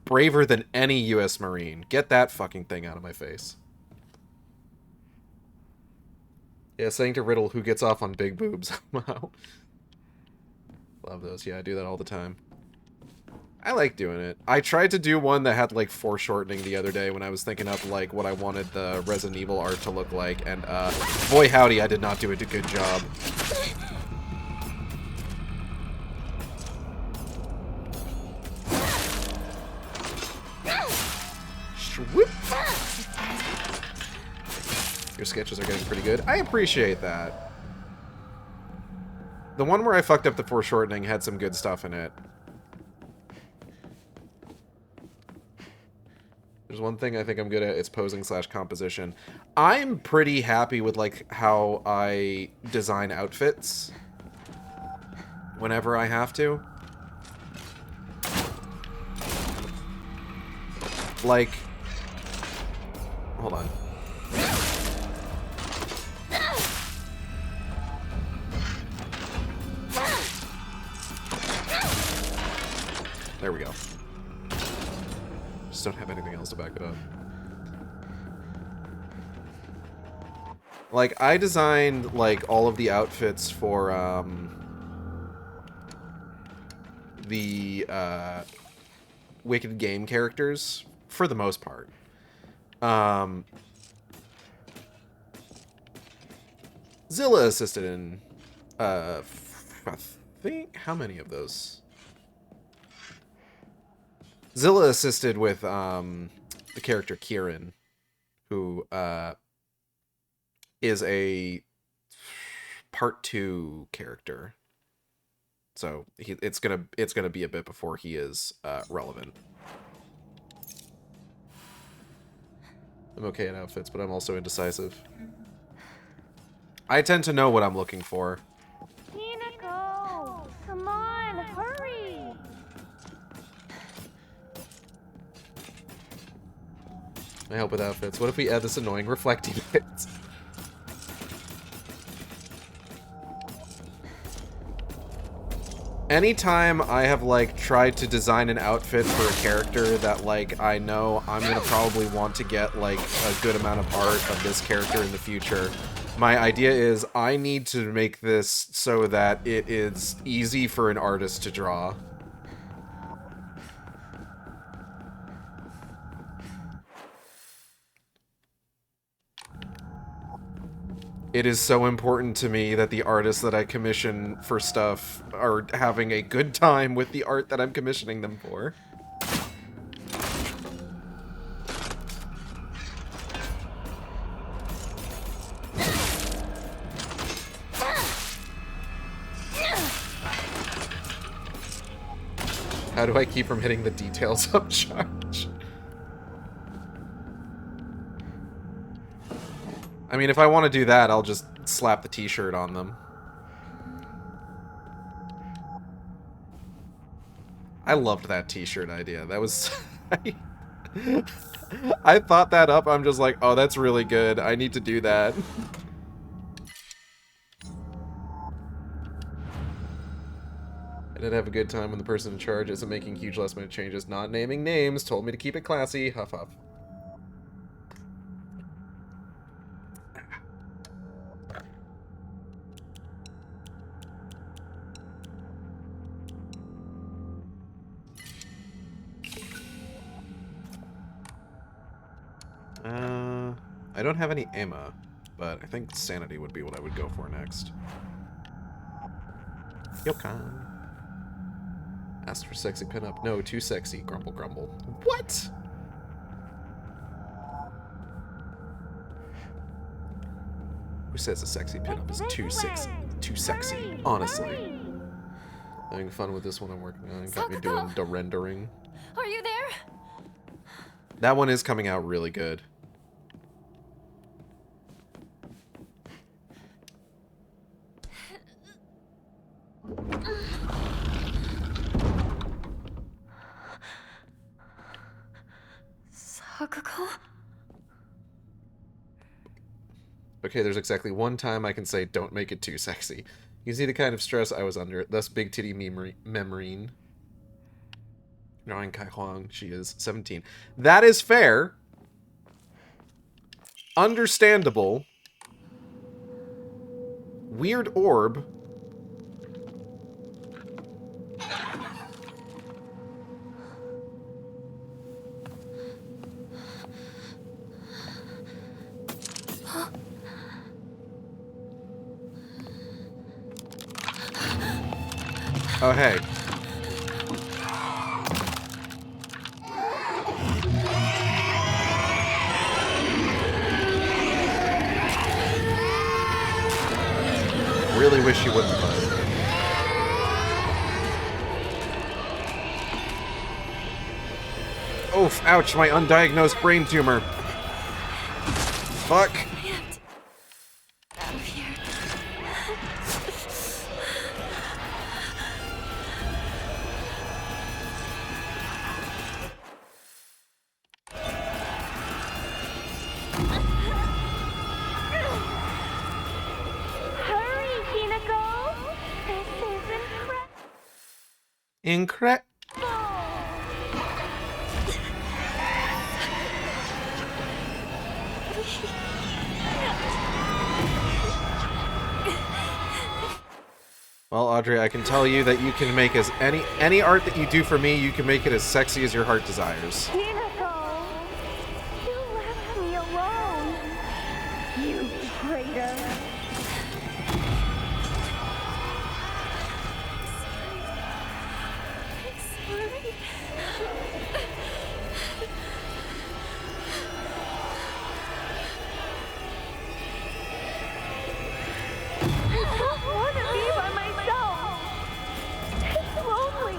Braver than any U.S. Marine. Get that fucking thing out of my face. Yeah, saying to Riddle, who gets off on big boobs. Wow. Love those. Yeah, I do that all the time. I like doing it. I tried to do one that had, like, foreshortening the other day when I was thinking of, like, what I wanted the Resident Evil art to look like, and, boy howdy, I did not do a good job. Swoop. Your sketches are getting pretty good. I appreciate that. The one where I fucked up the foreshortening had some good stuff in it. There's one thing I think I'm good at, it's posing / composition. I'm pretty happy with, like, how I design outfits whenever I have to. Like, hold on. There we go. Just don't have anything else to back it up. Like, I designed, like, all of the outfits for, the, Wicked Game characters, for the most part. Zilla assisted in, I think, how many of those? Zilla assisted with, the character Kieran, who, is a part 2 character. So, it's gonna be a bit before he is, relevant. I'm okay at outfits, but I'm also indecisive. I tend to know what I'm looking for. Rinko! Come on, hurry! I help with outfits. What if we add this annoying reflecting bit? Anytime I have, like, tried to design an outfit for a character that, like, I know I'm gonna probably want to get, like, a good amount of art of this character in the future, my idea is I need to make this so that it is easy for an artist to draw. It is so important to me that the artists that I commission for stuff are having a good time with the art that I'm commissioning them for. How do I keep from hitting the details upcharge? I mean, if I want to do that, I'll just slap the t-shirt on them. I loved that t-shirt idea. That was... I thought that up. I'm just like, oh, that's really good. I need to do that. I did have a good time when the person in charge isn't making huge last-minute changes, not naming names, told me to keep it classy. Huff huff. I don't have any Emma, but I think Sanity would be what I would go for next. Yokan. Asked for sexy pinup. No, too sexy. Grumble, grumble. What? Who says a sexy pinup is too sexy? Too sexy, honestly. Having fun with this one I'm working on. Got me doing the rendering. Are you there? That one is coming out really good. Sakuko? Okay, there's exactly one time I can say don't make it too sexy. You can see the kind of stress I was under, thus big titty memorine. Drawing Kai Huang, she is 17. That is fair. Understandable. Weird orb. Oh, hey. Really wish you wouldn't have. Oof, ouch, my undiagnosed brain tumor. Fuck. Out of here. Hurry, Hinako! This is Incredible. Well, Audrey, I can tell you that you can make as any art that you do for me, you can make it as sexy as your heart desires. Hinako! You left me alone! You traitor! Sorry. I don't want to be by myself! It's lonely!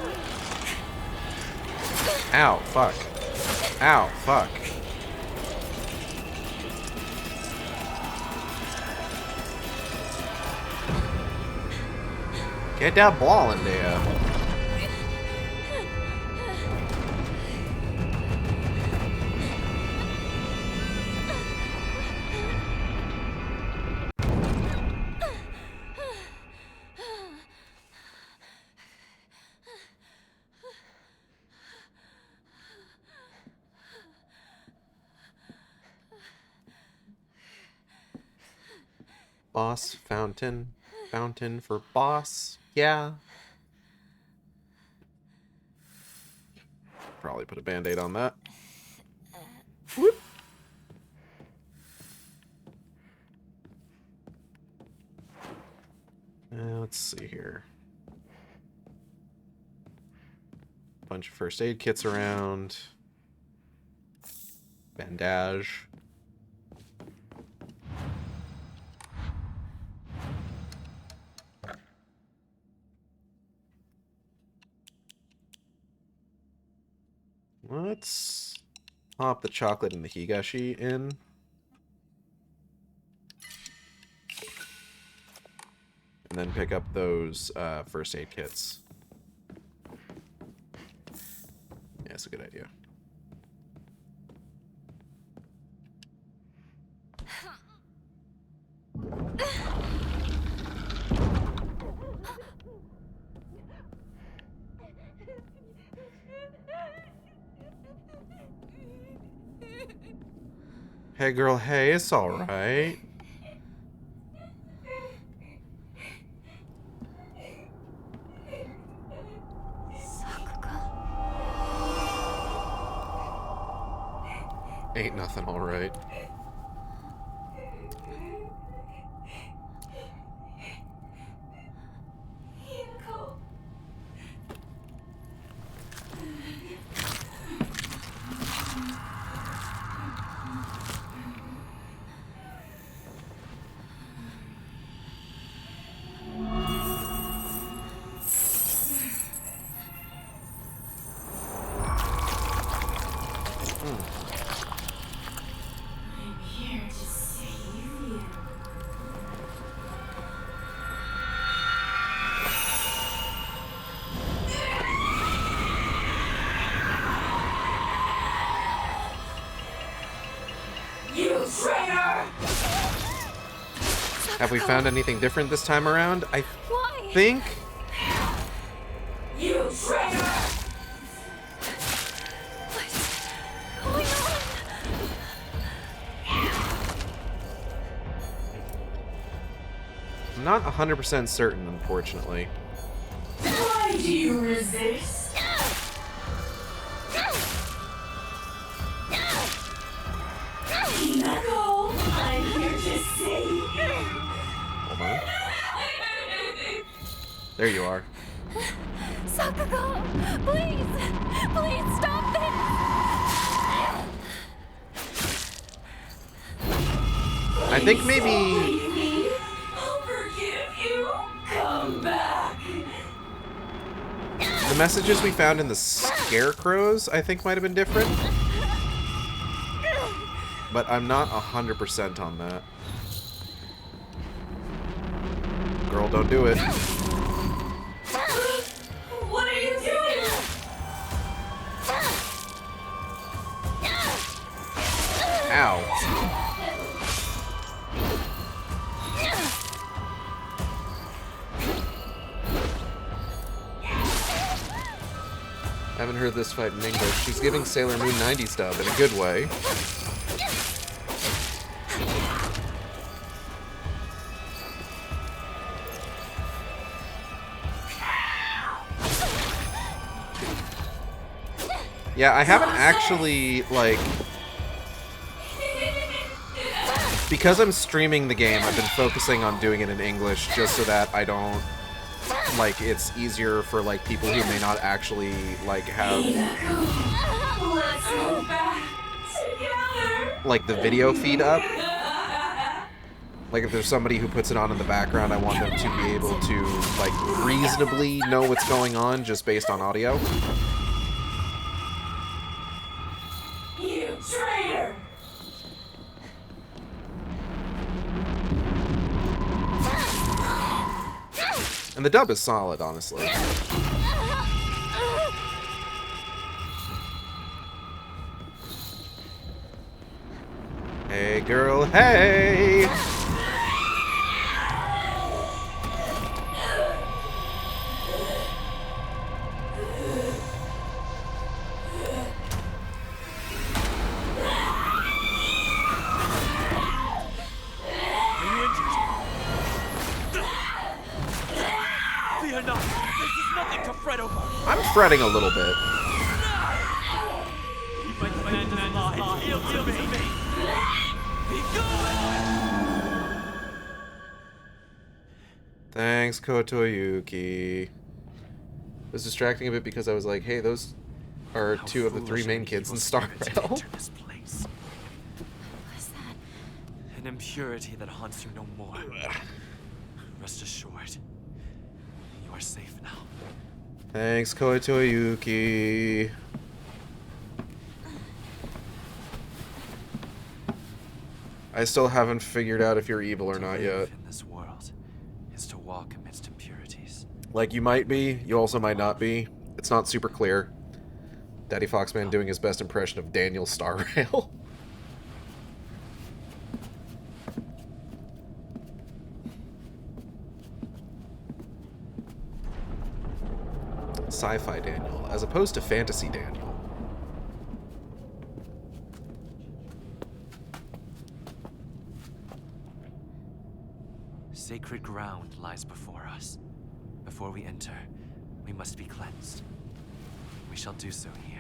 Ow, fuck. Ow, fuck. Get that ball in there. Boss fountain. Fountain for boss. Yeah. Probably put a band-aid on that. Whoop. Let's see here. Bunch of first aid kits around. Bandage. Let's pop the chocolate and the higashi in. And then pick up those first aid kits. Yeah, that's a good idea. Hey, girl, hey, it's alright. Ain't nothing alright. Have we found anything different this time around? I think. You traitor! What's going on? I'm not 100% certain, unfortunately. Why do you resist? Rinko, I'm here to save you. Hold on. There you are. Sakugo, please! Please stop this! I think maybe. I'll forgive you. Come back. The messages we found in the scarecrows, I think, might have been different. But I'm not 100% on that. Girl, don't do it. What are you doing? Ow. Haven't heard this fight in English. She's giving Sailor Moon 90s dub in a good way. Yeah, I haven't actually, like... Because I'm streaming the game, I've been focusing on doing it in English just so that I don't... Like, it's easier for, like, people who may not actually, like, have... Let's go back together. Like, the video feed up. Like, if there's somebody who puts it on in the background, I want them to be able to, like, reasonably know what's going on just based on audio. You traitor! And the dub is solid, honestly. Hey, girl, hey! Fear not. This is nothing to fret over. I'm fretting a little bit. Keep my command in mind. Yield to me. Be gone! Thanks, Kotoyuki. It was distracting a bit because I was like, hey, those are two of the three main kids in Star Rail. This place. What's that? An impurity that haunts you no more. Rest assured, you are safe now. Thanks, Kotoyuki. I still haven't figured out if you're evil or not yet. In this world is to walk amidst impurities. Like, you might be, you also might not be. It's not super clear. Daddy Foxman doing his best impression of Daniel Star Rail. Sci-fi Daniel, as opposed to fantasy Daniel. Sacred ground lies before us. Before we enter, we must be cleansed. We shall do so here.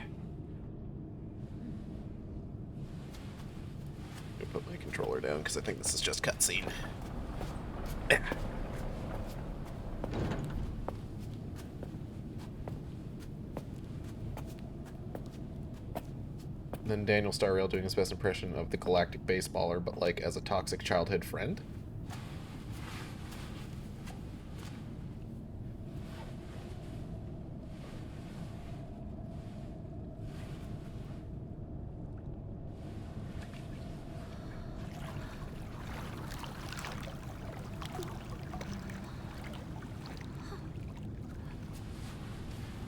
I'm gonna put my controller down because I think this is just cutscene. Then Daniel Starrail doing his best impression of the galactic baseballer, but like as a toxic childhood friend.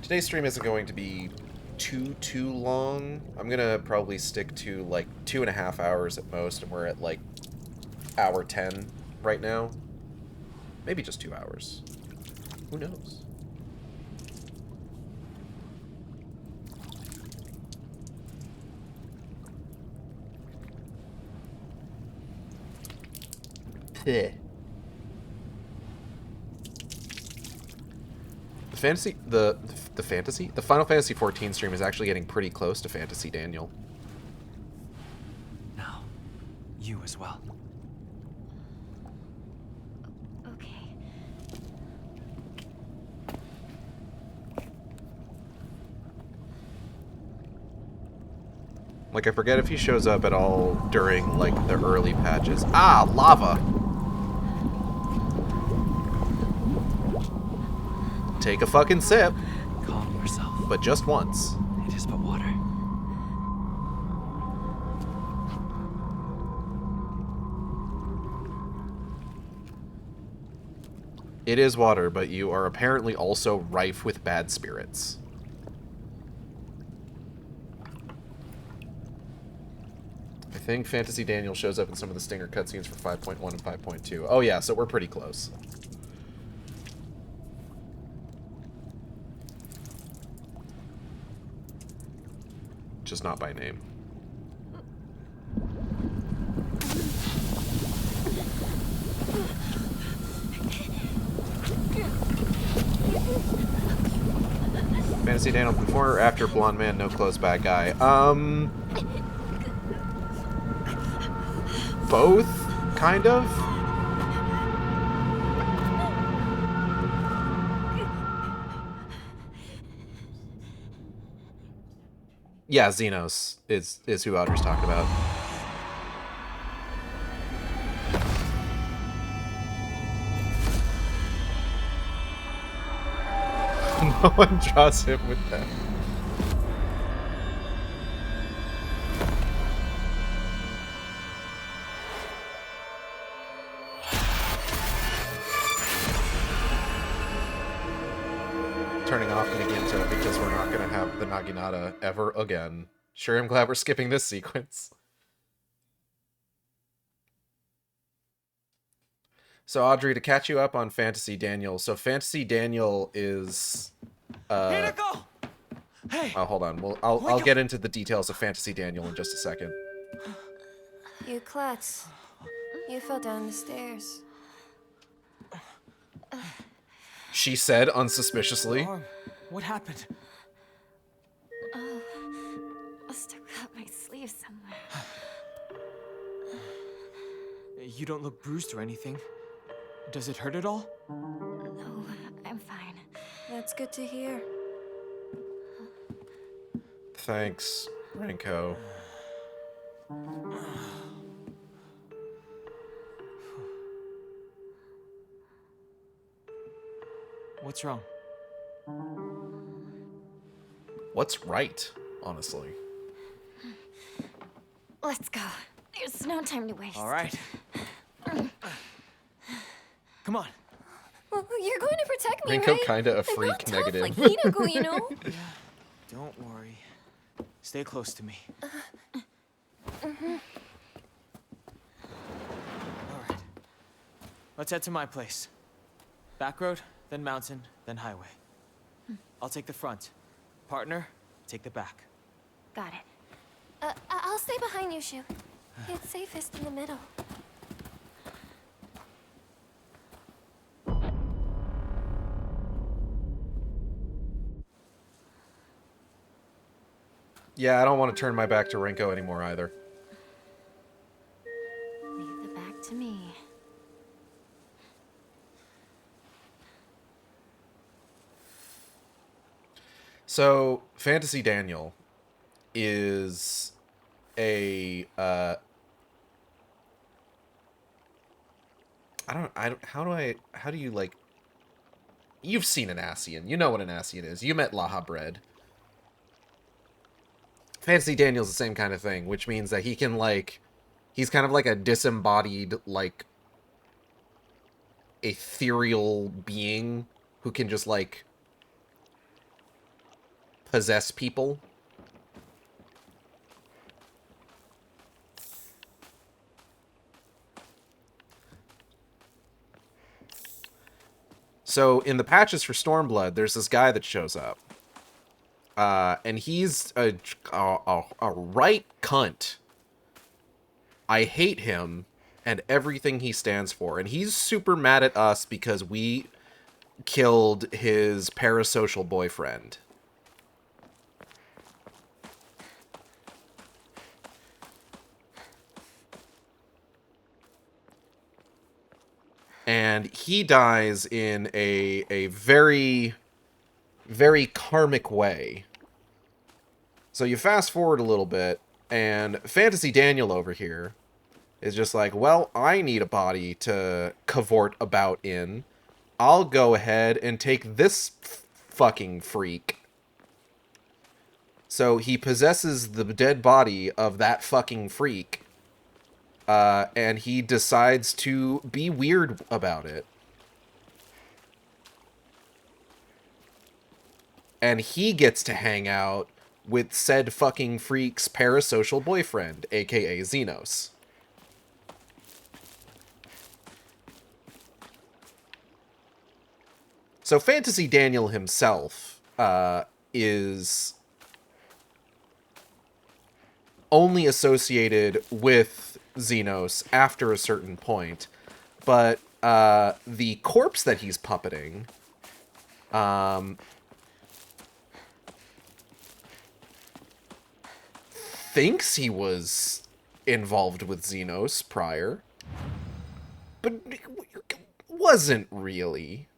Today's stream isn't going to be too long. I'm gonna probably stick to like 2.5 hours at most, and we're at like hour 10 right now. Maybe just 2 hours. Who knows? Peh. The Final Fantasy 14 stream is actually getting pretty close to Fantasy Daniel. Now, you as well. Okay. Like, I forget if he shows up at all during, like, the early patches. Ah, lava! Take a fucking sip. Calm yourself. But just once. It is but water. It is water, but you are apparently also rife with bad spirits. I think Fantasy Daniel shows up in some of the stinger cutscenes for 5.1 and 5.2. Oh yeah, so we're pretty close. Just not by name. Fantasy Daniel before or after blonde man, no clothes, bad guy. Both, kind of. Yeah, Xenos is who Audrey's talking about. No one draws him with that. Turning off Naginata because we're not going to have the Naginata ever again. Sure, I'm glad we're skipping this sequence. So, Audrey, to catch you up on Fantasy Daniel. So, Fantasy Daniel is... Rinko! Hey! Oh, hold on. I'll get into the details of Fantasy Daniel in just a second. You klutz. You fell down the stairs. She said unsuspiciously. What happened? Oh, must have cut my sleeve somewhere. You don't look bruised or anything. Does it hurt at all? No, I'm fine. That's good to hear. Thanks, Rinko. What's wrong? What's right, honestly? Let's go. There's no time to waste. All right. Come on. Well, you're going to protect me, Rinko right? kinda a I'm freak not tough negative. like Hinako, you know? Don't worry. Stay close to me. All right. Let's head to my place. Back road, then mountain, then highway. I'll take the front. Partner, take the back. Got it. I'll stay behind you, Shu. It's safest in the middle. Yeah, I don't want to turn my back to Rinko anymore either. Leave the back to me. So, Fantasy Daniel is a how do you like, you've seen an Ascian. You know what an Ascian is. You met Laha Bread. Fantasy Daniel's the same kind of thing, which means that he can, like, he's kind of like a disembodied, like, ethereal being who can just, like, possess people. So, in the patches for Stormblood, there's this guy that shows up. And he's a right cunt. I hate him and everything he stands for. And he's super mad at us because we killed his parasocial boyfriend. And he dies in a very, very karmic way. So you fast forward a little bit, and Fantasy Daniel over here is just like, well, I need a body to cavort about in. I'll go ahead and take this fucking freak. So he possesses the dead body of that fucking freak. And he decides to be weird about it. And he gets to hang out with said fucking freak's parasocial boyfriend, aka Xenos. So Fantasy Daniel himself is only associated with Xenos after a certain point, but the corpse that he's puppeting thinks he was involved with Xenos prior, but wasn't really.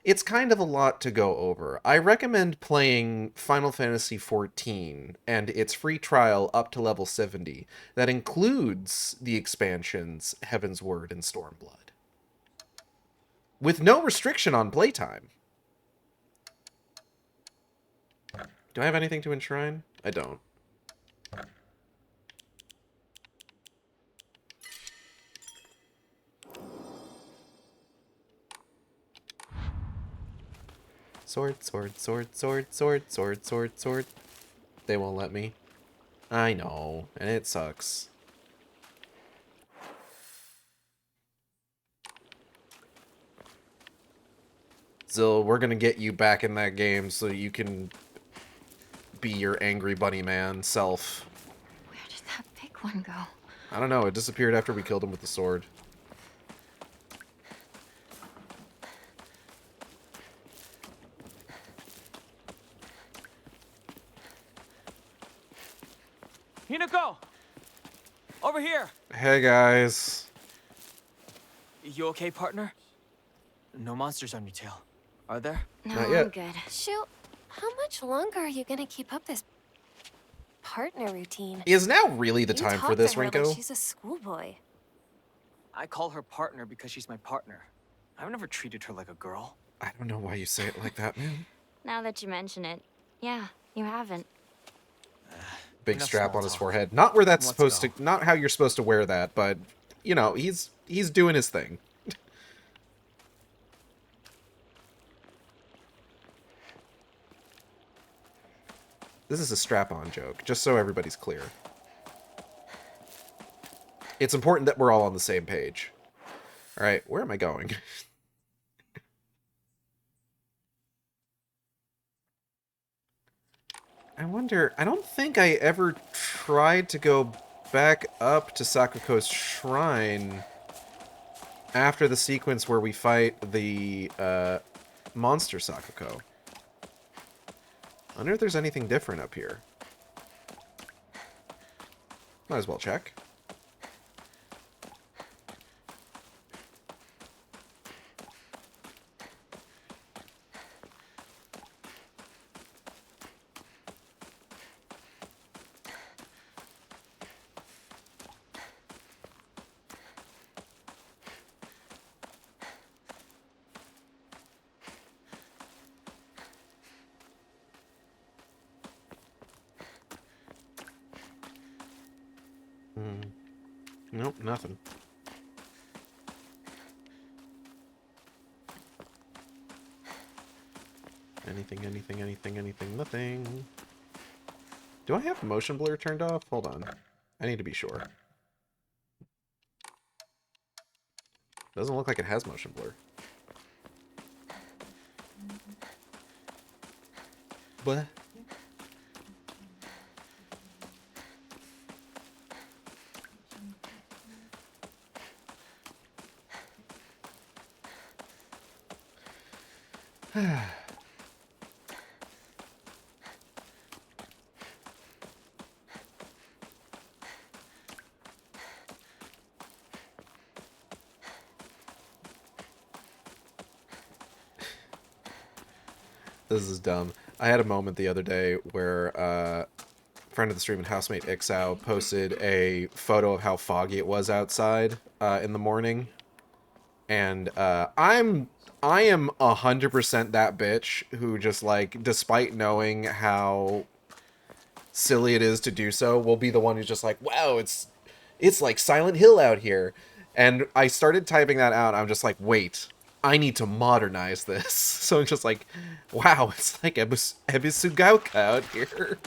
It's kind of a lot to go over. I recommend playing Final Fantasy XIV and its free trial up to level 70. That includes the expansions Heaven's Word and Stormblood, with no restriction on playtime. Do I have anything to enshrine? I don't. Sword, sword, sword, sword, sword, sword, sword, sword. They won't let me. I know, and it sucks. Zill, we're gonna get you back in that game so you can be your angry bunny man self. Where did that big one go? I don't know, it disappeared after we killed him with the sword. Rinko! Over here! Hey guys. You okay, partner? No monsters on your tail, are there? No, Not yet. I'm good. Shoot, how much longer are you gonna keep up this partner routine? Is now really the You time talk for this, to her Rinko? like she's a schoolboy. I call her partner because she's my partner. I've never treated her like a girl. I don't know why you say it like that, man. Now that you mention it, yeah, you haven't. Big Enough strap small on his talk. forehead. Not where that's Let's supposed go. to, not how you're supposed to wear that, but, you know, he's doing his thing. This is a strap-on joke, just so everybody's clear. It's important that we're all on the same page. Alright, where am I going? I wonder, I don't think I ever tried to go back up to Sakuko's shrine after the sequence where we fight the Monster Sakuko. I wonder if there's anything different up here. Might as well check. Nope, nothing. Anything, nothing. Do I have motion blur turned off? Hold on. I need to be sure. Doesn't look like it has motion blur. What? This is dumb. I had a moment the other day where friend of the stream and housemate Ixao posted a photo of how foggy it was outside in the morning, and I am 100% that bitch who just, like, despite knowing how silly it is to do so, will be the one who's just like, wow, it's like Silent Hill out here. And I started typing that out, and I'm just like, wait, I need to modernize this. So I'm just like, wow, it's like Ebisugaoka out here.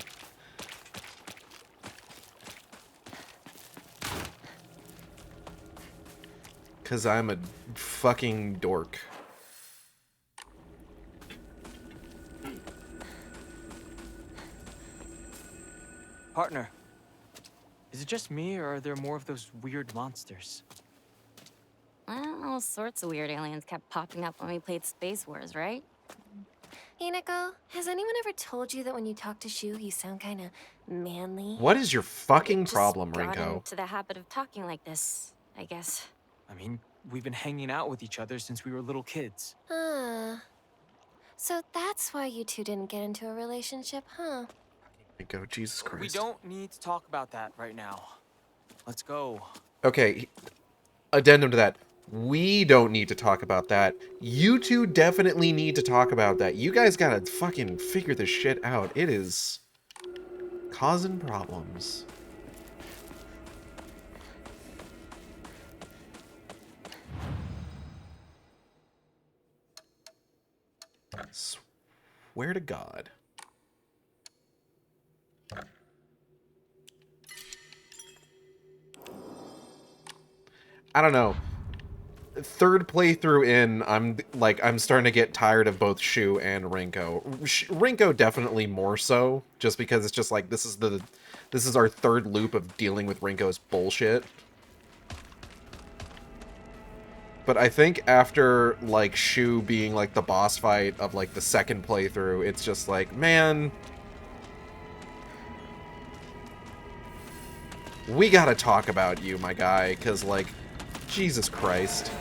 Because I'm a fucking dork. Partner, is it just me, or are there more of those weird monsters? Well, all sorts of weird aliens kept popping up when we played Space Wars, right? Hey, Nico, has anyone ever told you that when you talk to Shu, you sound kind of manly? What is your fucking Just problem, got Rinko? into the habit of talking like this, I guess. I mean, we've been hanging out with each other since we were little kids. So that's why you two didn't get into a relationship, huh? Rinko, Jesus Christ. We don't need to talk about that right now. Let's go. Okay, addendum to that. We don't need to talk about that. You two definitely need to talk about that. You guys gotta fucking figure this shit out. It is causing problems. Swear to God. I don't know. Third playthrough in, I'm starting to get tired of both Shu and Rinko. Rinko definitely more so, just because it's just like this is our third loop of dealing with Rinko's bullshit. But I think after, like, Shu being, like, the boss fight of, like, the second playthrough, it's just like, man, we gotta talk about you, my guy, because, like, Jesus Christ.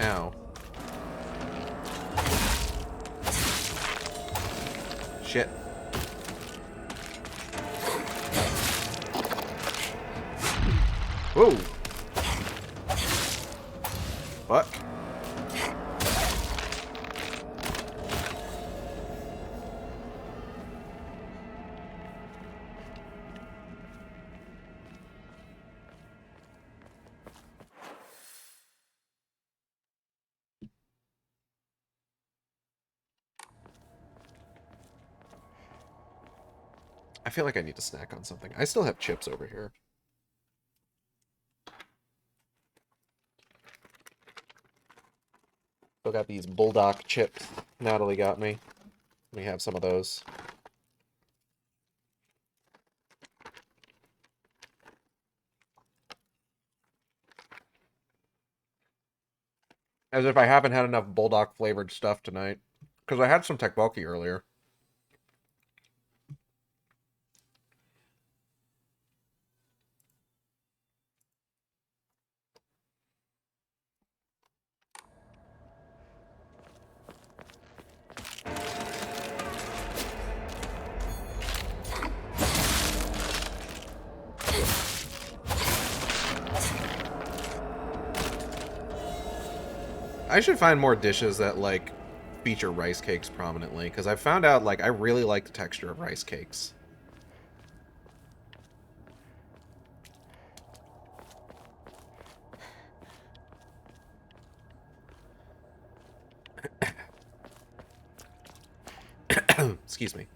Ow. Shit. Whoa. Fuck. I feel like I need to snack on something. I still have chips over here. Still got these Bulldog chips Natalie got me. Let me have some of those. As if I haven't had enough bulldog flavored stuff tonight. Because I had some tteokbokki earlier. I should find more dishes that, like, feature rice cakes prominently, because I found out, like, I really like the texture of rice cakes. Excuse me.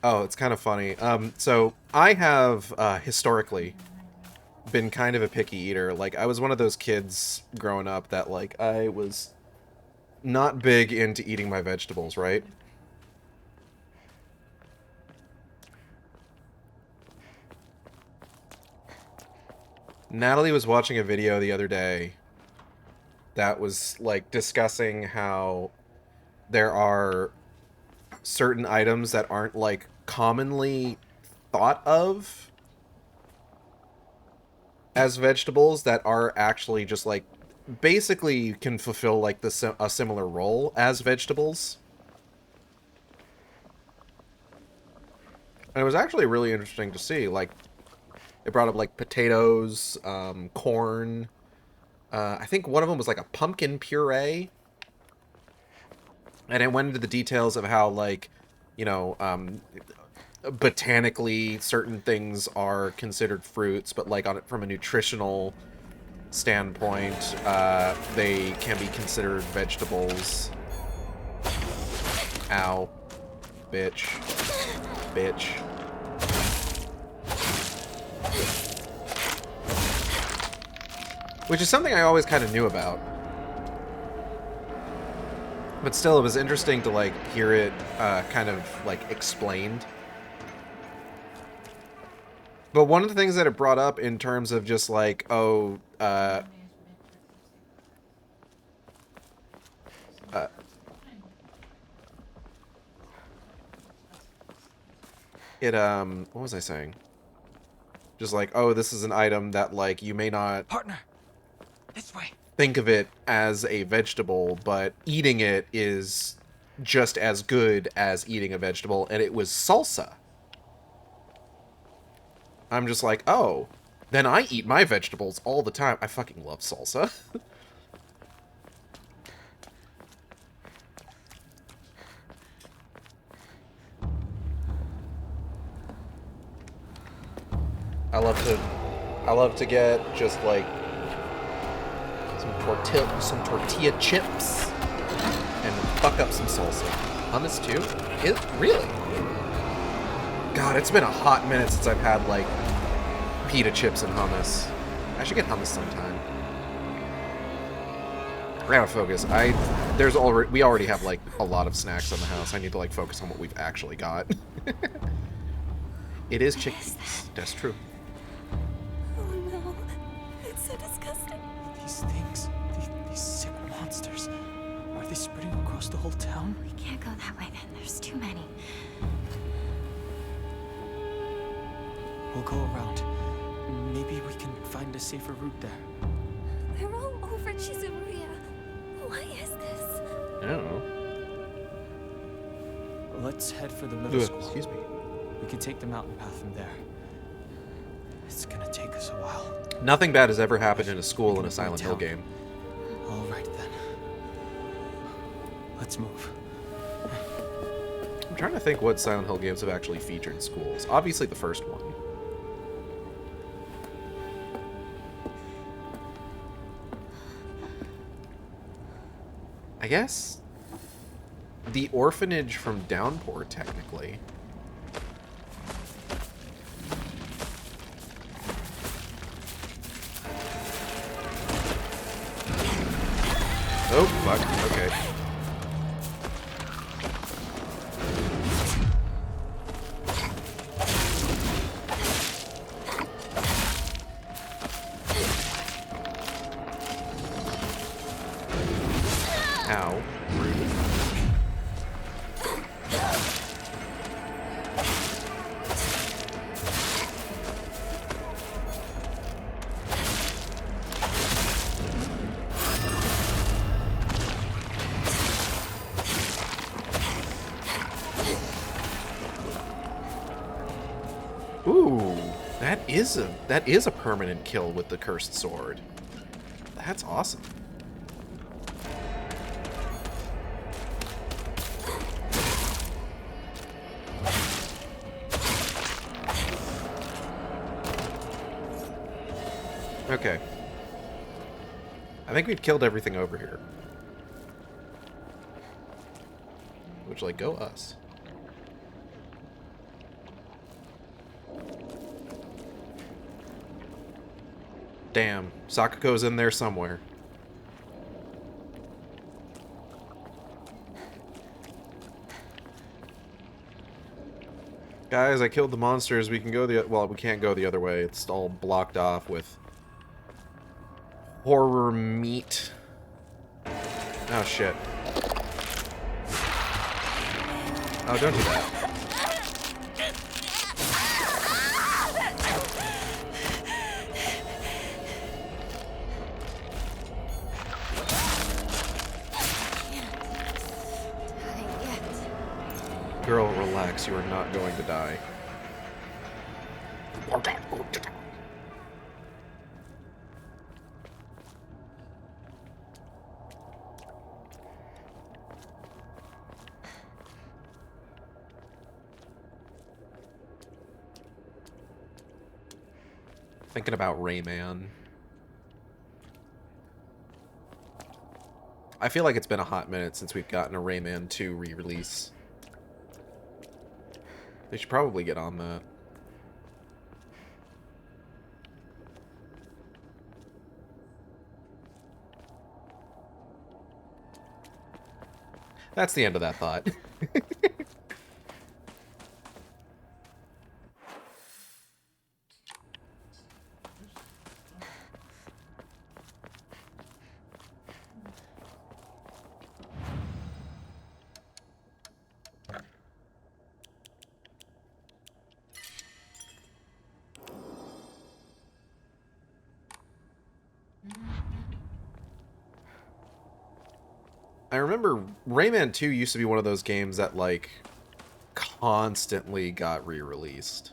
Oh, it's kind of funny. So I have, historically, been kind of a picky eater. Like, I was one of those kids growing up that, like, I was not big into eating my vegetables, right? Natalie was watching a video the other day that was, like, discussing how there are certain items that aren't, like, commonly thought of as vegetables that are actually just, like, basically can fulfill, like, a similar role as vegetables. And it was actually really interesting to see. Like, it brought up, like, potatoes, corn. I think one of them was, like, a pumpkin puree. And it went into the details of how, like, you know, botanically certain things are considered fruits, but, like, on it from a nutritional standpoint, they can be considered vegetables. Ow. Bitch. Bitch. Which is something I always kind of knew about. But still, it was interesting to, like, hear it kind of, like, explained. But one of the things that it brought up in terms of just, like, oh, what was I saying? Just like, oh, this is an item that, like, you may not Partner, this way. think of it as a vegetable, but eating it is just as good as eating a vegetable, and it was salsa. I'm just like, oh, then I eat my vegetables all the time. I fucking love salsa. I love to get just like some tortilla chips and fuck up some salsa. Hummus too? Really? God, it's been a hot minute since I've had like pita chips and hummus. I should get hummus sometime. I gotta focus. We already have like a lot of snacks in the house. I need to like focus on what we've actually got. It is chickpeas. That's true. Oh no, it's so disgusting. These things, these sick monsters, are they spreading across the whole town? We can't go that way then. There's too many. We'll go around. Maybe we can find a safer route there. They're all over Chizuruya. Why is this? I don't know. Let's head for the middle school. Excuse me. We can take the mountain path from there. It's gonna take us a while. Nothing bad has ever happened in a school in a Silent Hill game. All right then. Let's move. I'm trying to think what Silent Hill games have actually featured schools. Obviously the first one. I guess the orphanage from Downpour, technically. Oh, fuck. Okay. Ow. Rude. Ooh, that is a permanent kill with the cursed sword. That's awesome. Okay. I think we've killed everything over here. Which, like, go us. Damn, Sakuko's in there somewhere. Guys, I killed the monsters. We can go the... Well, we can't go the other way. It's all blocked off with horror meat. Oh, shit. Oh, don't do that. Girl, relax. You are not going to die. Thinking about Rayman. I feel like it's been a hot minute since we've gotten a Rayman 2 re-release. They should probably get on that. That's the end of that thought. I remember Rayman 2 used to be one of those games that, like, constantly got re-released.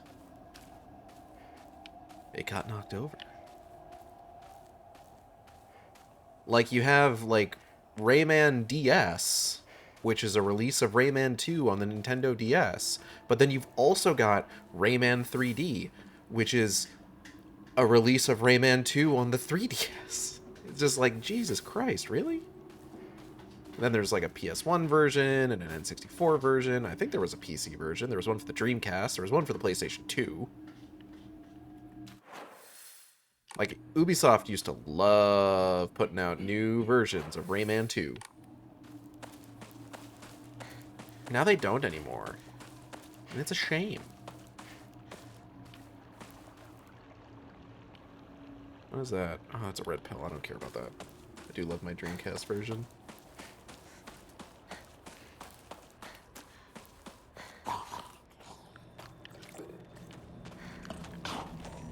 It got knocked over. Like, you have, like, Rayman DS, which is a release of Rayman 2 on the Nintendo DS, but then you've also got Rayman 3D, which is a release of Rayman 2 on the 3DS. It's just like, Jesus Christ, really? Then there's like a PS1 version and an N64 version. I think there was a PC version. There was one for the Dreamcast. There was one for the PlayStation 2. Like, Ubisoft used to love putting out new versions of Rayman 2. Now they don't anymore. And it's a shame. What is that? Oh, it's a red pill. I don't care about that. I do love my Dreamcast version.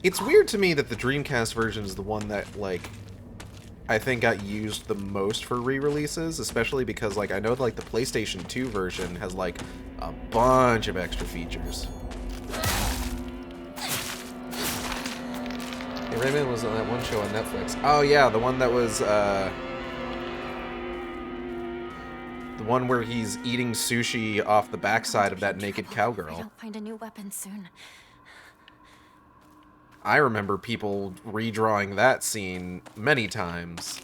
It's weird to me that the Dreamcast version is the one that, like, I think got used the most for re-releases, especially because, like, I know, like, the PlayStation 2 version has, like, a bunch of extra features. Hey, Rayman was on that one show on Netflix. Oh, yeah, the one that was, the one where he's eating sushi off the backside of that naked cowgirl. I don't find a new weapon soon. I remember people redrawing that scene many times.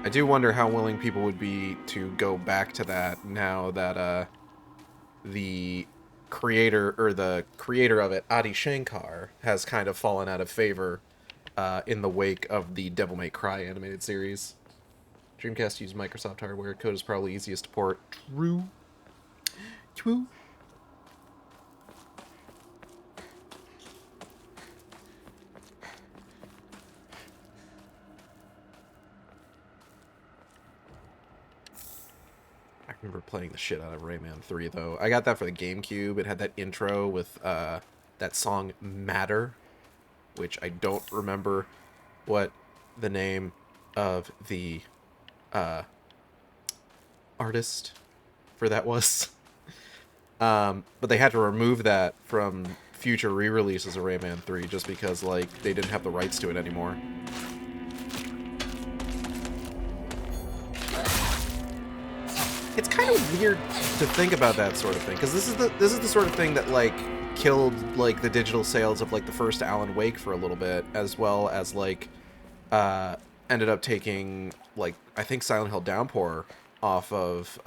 I do wonder how willing people would be to go back to that now that the creator of it, Adi Shankar, has kind of fallen out of favor in the wake of the Devil May Cry animated series. Dreamcast used Microsoft hardware. Code is probably easiest to port. True. woo. I remember playing the shit out of Rayman 3, though. I got that for the GameCube. It had that intro with that song Matter, which I don't remember what the name of the artist for that was. But they had to remove that from future re-releases of Rayman 3 just because, like, they didn't have the rights to it anymore. It's kind of weird to think about that sort of thing, because this is the sort of thing that, like, killed, like, the digital sales of, like, the first Alan Wake for a little bit, as well as, like, ended up taking, like, I think Silent Hill Downpour off of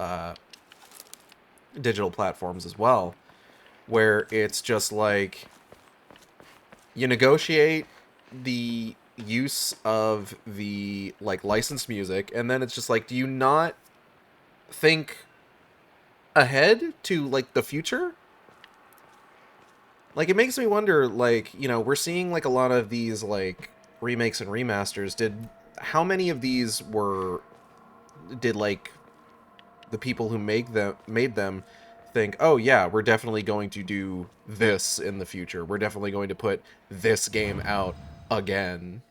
digital platforms as well, where it's just like you negotiate the use of the, like, licensed music, and then it's just like, do you not think ahead to, like, the future? Like, it makes me wonder, like, you know, we're seeing, like, a lot of these, like, remakes and remasters. How many of these did, like, the people who made them think, oh yeah, we're definitely going to do this in the future. We're definitely going to put this game out again.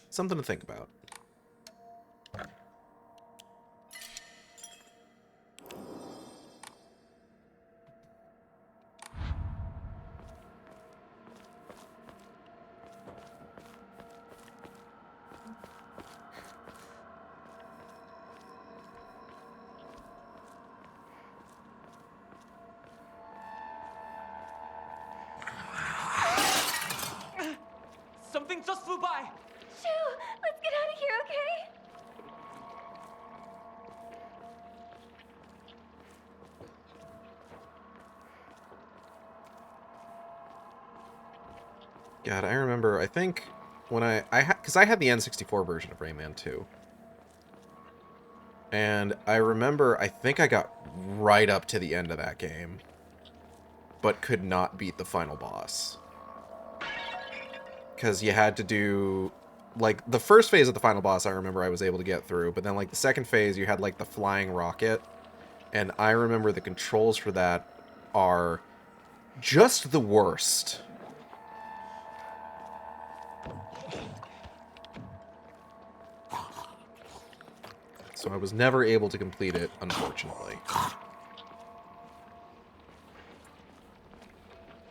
Something to think about. Something just flew by! Shoo! Let's get out of here, okay? God, I remember, I think, when because I had the N64 version of Rayman 2. And I remember, I think I got right up to the end of that game, but could not beat the final boss. Because you had to do, like, the first phase of the final boss I remember I was able to get through, but then, like, the second phase you had, like, the flying rocket, and I remember the controls for that are just the worst. So I was never able to complete it, unfortunately.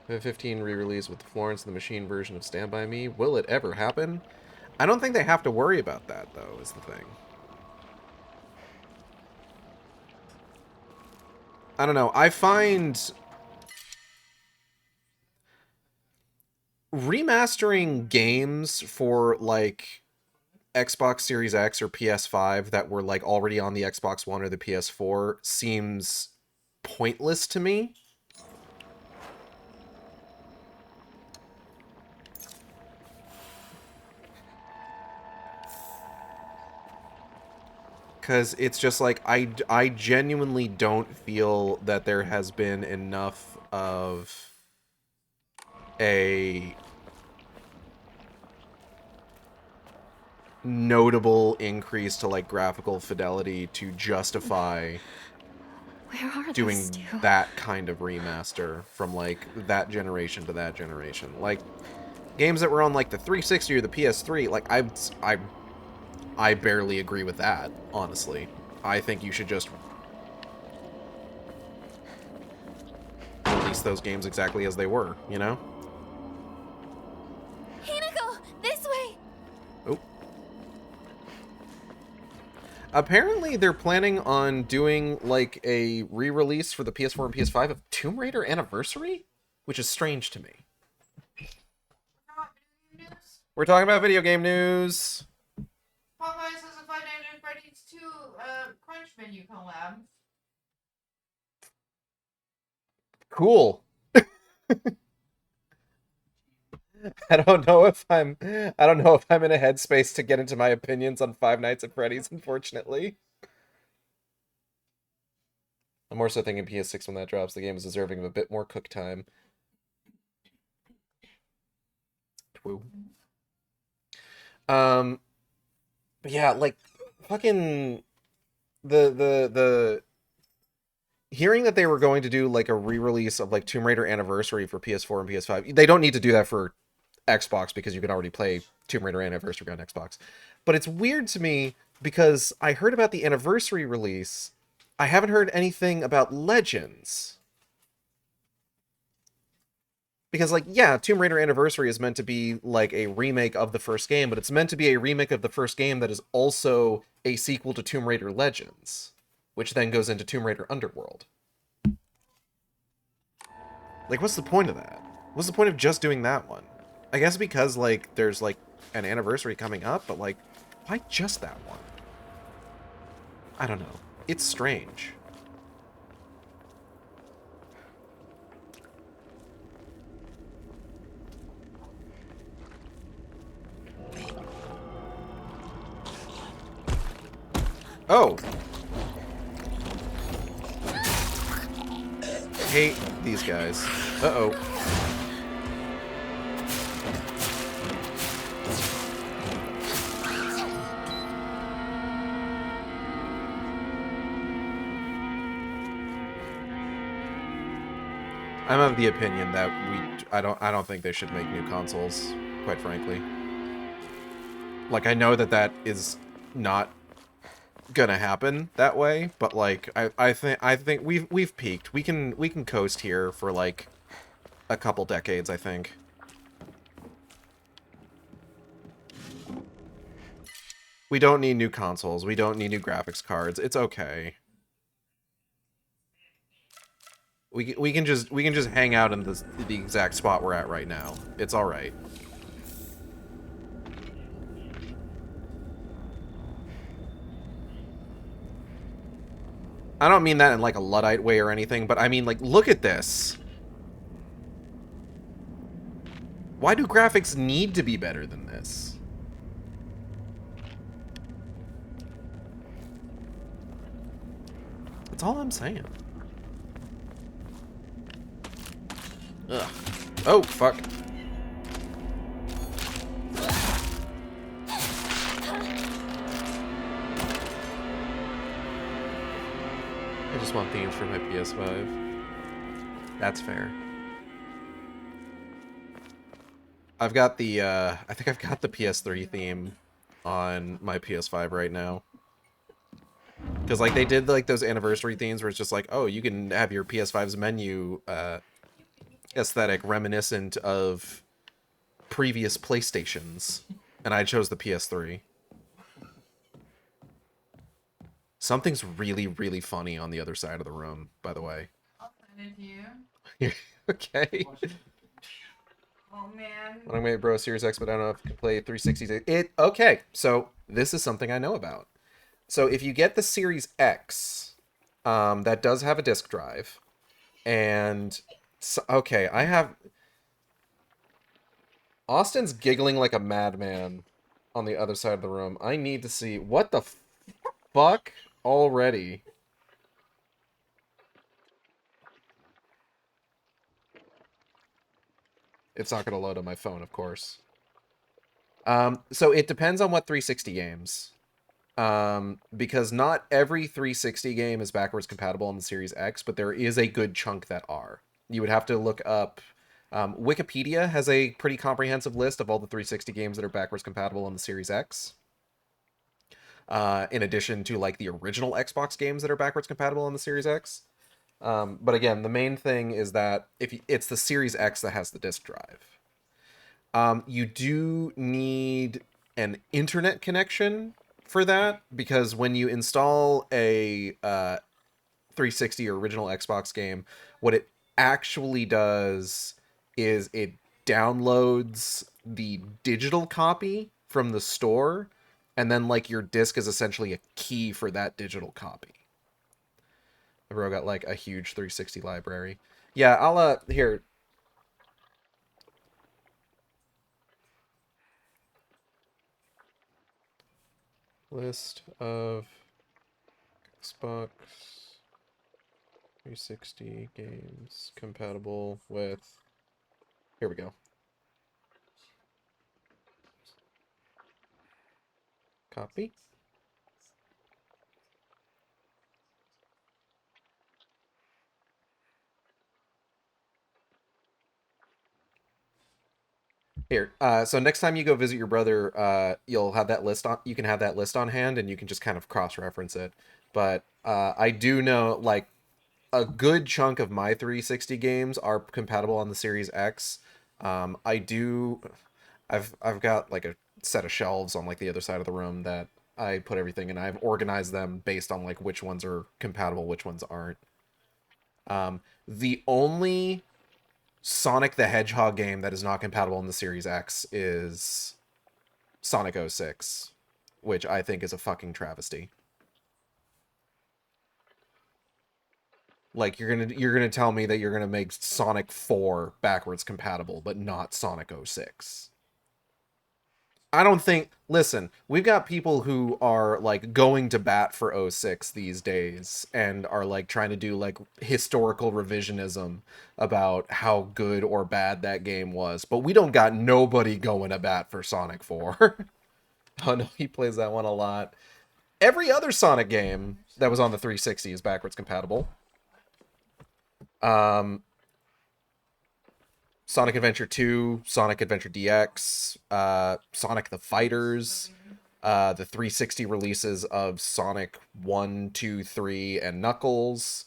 15 re-release with the Florence and the Machine version of Stand By Me. Will it ever happen? I don't think they have to worry about that, though, is the thing. I don't know. I find remastering games for, like, Xbox Series X or PS5 that were, like, already on the Xbox One or the PS4 seems pointless to me. Because it's just like, I genuinely don't feel that there has been enough of a notable increase to, like, graphical fidelity to justify Where are doing those two? that kind of remaster from, like, that generation to that generation. Like, games that were on, like, the 360 or the PS3, like, I barely agree with that, honestly. I think you should just release those games exactly as they were, you know? Hinako! This way! Oh. Apparently, they're planning on doing, like, a re-release for the PS4 and PS5 of Tomb Raider Anniversary? Which is strange to me. We're talking about video game news! Popeyes has a Five Nights at Freddy's 2 Crunch menu collab. Cool. I don't know if I'm in a headspace to get into my opinions on Five Nights at Freddy's, unfortunately. I'm more so thinking PS6 when that drops, the game is deserving of a bit more cook time. Woo. But yeah, like fucking the hearing that they were going to do like a re-release of like Tomb Raider Anniversary for PS4 and PS5. They don't need to do that for Xbox because you can already play Tomb Raider Anniversary on Xbox. But it's weird to me because I heard about the anniversary release. I haven't heard anything about Legends. Because, like, yeah, Tomb Raider Anniversary is meant to be, like, a remake of the first game, but it's meant to be a remake of the first game that is also a sequel to Tomb Raider Legends, which then goes into Tomb Raider Underworld. Like, what's the point of that? What's the point of just doing that one? I guess because, like, there's, like, an anniversary coming up, but, like, why just that one? I don't know. It's strange. Oh! Hate these guys. Uh-oh. I'm of the opinion that I don't think they should make new consoles, quite frankly. Like, I know that that is not gonna happen that way, but like I think we've peaked. We can coast here for like a couple decades, I think. We don't need new consoles. We don't need new graphics cards. It's okay. We can just hang out in the exact spot we're at right now. It's all right. I don't mean that in like a Luddite way or anything, but I mean like look at this. Why do graphics need to be better than this? That's all I'm saying. Ugh. Oh, fuck. I just want themes for my PS5. That's fair. I've got the, I think I've got the PS3 theme on my PS5 right now. Because, like, they did, like, those anniversary themes where it's just like, oh, you can have your PS5's menu, aesthetic reminiscent of previous PlayStations. And I chose the PS3. Something's really, really funny on the other side of the room, by the way. I'll send it to you. Okay. Oh man. When I made Bro Series X, but I don't know if I can play 360. Okay, so this is something I know about. So if you get the Series X, that does have a disk drive, and so, okay, I have. Austin's giggling like a madman on the other side of the room. I need to see what the fuck already. It's not going to load on my phone, of course. So it depends on what 360 games. Because not every 360 game is backwards compatible on the Series X, but there is a good chunk that are. You would have to look up... Wikipedia has a pretty comprehensive list of all the 360 games that are backwards compatible on the Series X. In addition to, like, the original Xbox games that are backwards compatible on the Series X. But again, the main thing is that it's the Series X that has the disk drive. You do need an internet connection for that, because when you install a 360 or original Xbox game, what it actually does is it downloads the digital copy from the store, and then, like, your disc is essentially a key for that digital copy. The bro got, like, a huge 360 library. Yeah, I'll, here. List of Xbox 360 games compatible with... Here we go. Copy. Here, so next time you go visit your brother, you'll have that list on. You can have that list on hand, and you can just kind of cross-reference it. But I do know, like, a good chunk of my 360 games are compatible on the Series X. I do. I've got like a set of shelves on like the other side of the room that I put everything in. I've organized them based on like which ones are compatible, which ones aren't. The only Sonic the Hedgehog game that is not compatible in the Series X is Sonic 06, which I think is a fucking travesty. Like, you're gonna tell me that you're gonna make Sonic 4 backwards compatible, but not Sonic 06. I don't think... Listen, we've got people who are, like, going to bat for 06 these days, and are, like, trying to do, like, historical revisionism about how good or bad that game was, but we don't got nobody going to bat for Sonic 4. Oh no, he plays that one a lot. Every other Sonic game that was on the 360 is backwards compatible. Sonic Adventure 2, Sonic Adventure DX, Sonic the Fighters, the 360 releases of Sonic 1, 2, 3, and Knuckles,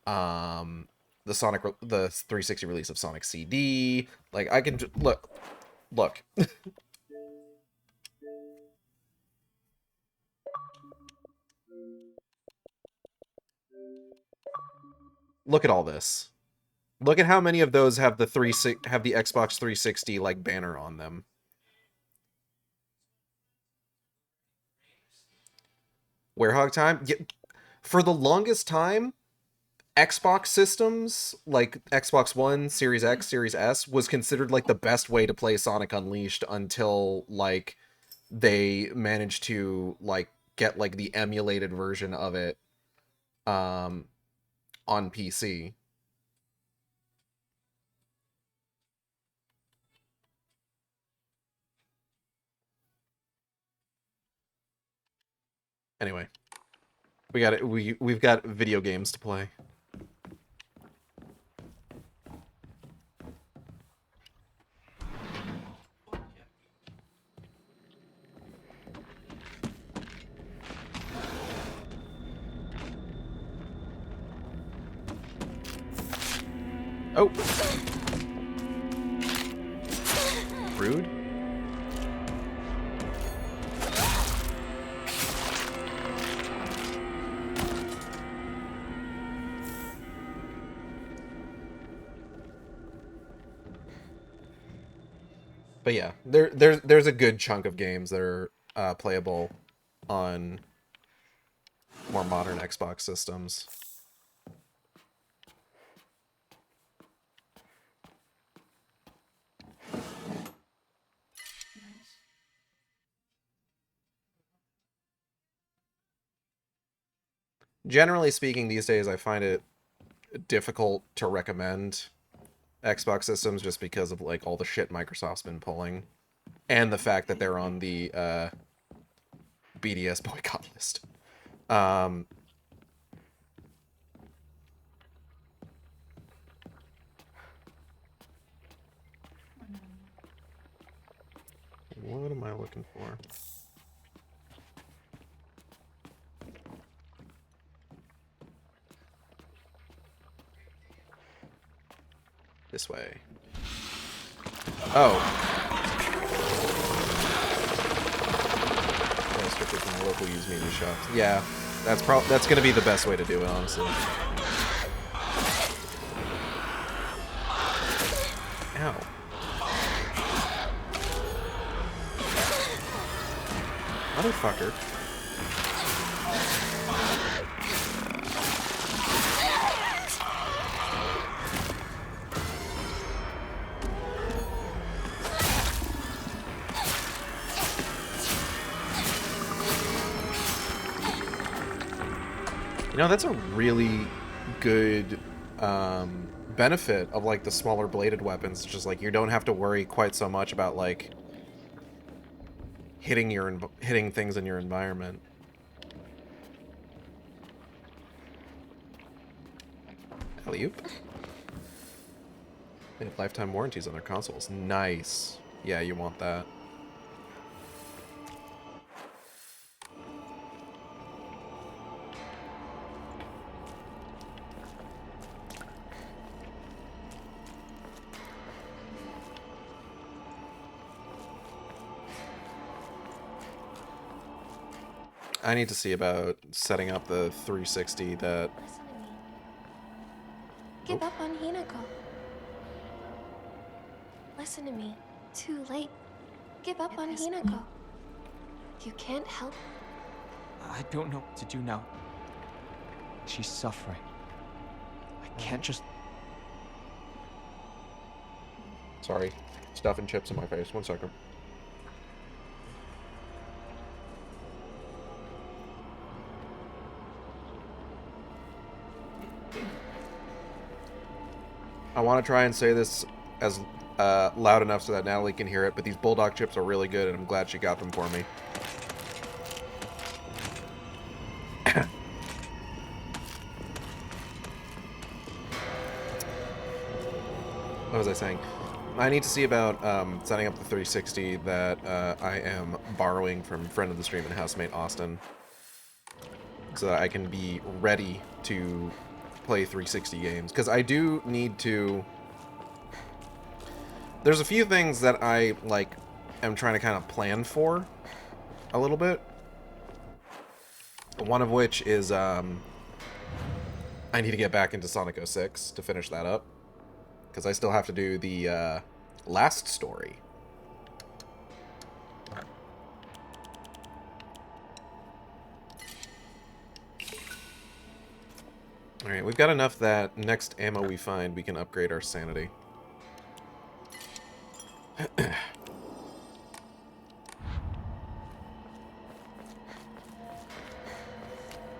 the 360 release of Sonic CD. Like, I can... Look. Look at all this. Look at how many of those have the Xbox 360 like banner on them. Werehog time? Yeah, for the longest time, Xbox systems, like Xbox One, Series X, Series S, was considered like the best way to play Sonic Unleashed until like they managed to like get like the emulated version of it on PC. Anyway, we've got video games to play. Oh. Rude. But yeah, there's a good chunk of games that are playable on more modern Xbox systems. Generally speaking, these days I find it difficult to recommend Xbox systems just because of like all the shit Microsoft's been pulling, and the fact that they're on the BDS boycott list. What am I looking for? This way. Oh. Oh, strictly from the local used media shops. Yeah, that's gonna be the best way to do it, honestly. Ow. Motherfucker. You know, that's a really good benefit of like the smaller bladed weapons. It's just like you don't have to worry quite so much about like hitting things in your environment. Alley-oop. They have lifetime warranties on their consoles. Nice. Yeah, you want that. I need to see about setting up the 360 that... Listen to me. Give up on Hinako. Listen to me. Too late. Give up on Hinako. You can't help. I don't know what to do now. She's suffering. I can't just... Sorry. Stuffing chips in my face. 1 second. I want to try and say this as loud enough so that Natalie can hear it, but these bulldog chips are really good, and I'm glad she got them for me. What was I saying? I need to see about setting up the 360 that I am borrowing from friend of the stream and housemate Austin, so that I can be ready to play 360 games, because I do need to... There's a few things that I, like, am trying to kind of plan for a little bit. One of which is, I need to get back into Sonic 06 to finish that up, because I still have to do the last story. Alright, we've got enough that next ammo we find, we can upgrade our sanity.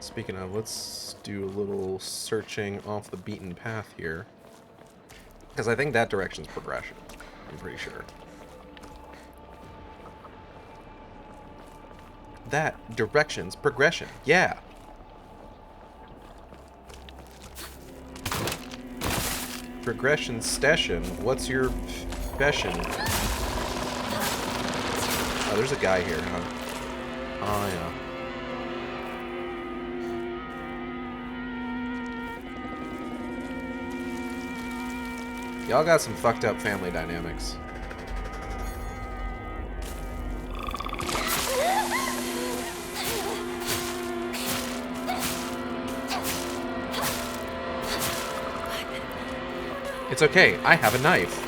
Speaking of, let's do a little searching off the beaten path here. Because I think that direction's progression. I'm pretty sure. That direction's progression. Yeah! Progression station. What's your fashion? Oh, there's a guy here, huh? Oh, yeah. Y'all got some fucked up family dynamics. It's okay, I have a knife.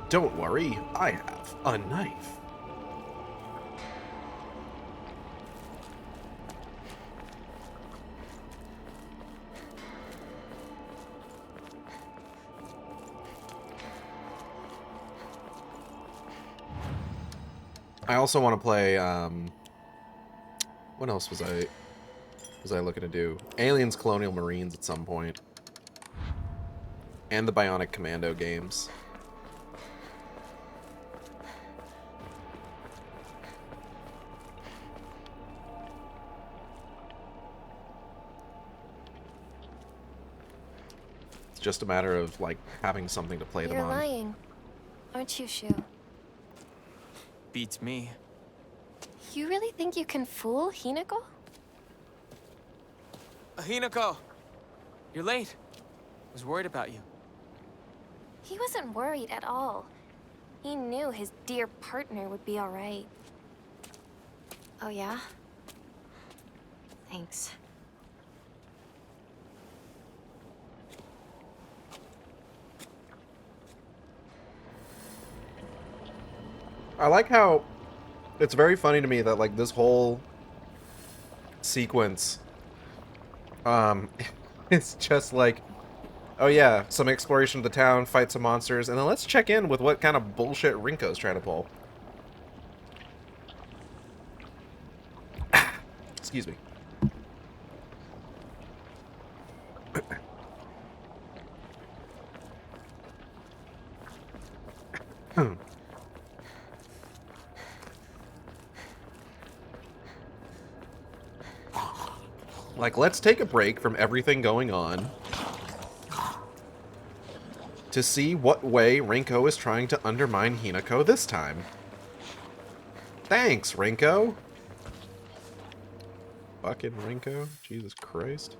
Don't worry, I have a knife. I also want to play, what else was I looking to do? Aliens Colonial Marines at some point. And the Bionic Commando games. It's just a matter of, like, having something to play them on. You're lying, aren't you, Shu? Beats me. You really think you can fool Hinako? Hinako! You're late. I was worried about you. He wasn't worried at all. He knew his dear partner would be all right. Oh, yeah? Thanks. I like how it's very funny to me that, like, this whole sequence, it's just like, oh yeah, some exploration of the town, fight some monsters, and then let's check in with what kind of bullshit Rinko's trying to pull. Excuse me. Like, let's take a break from everything going on to see what way Rinko is trying to undermine Hinako this time. Thanks, Rinko. Fucking Rinko. Jesus Christ.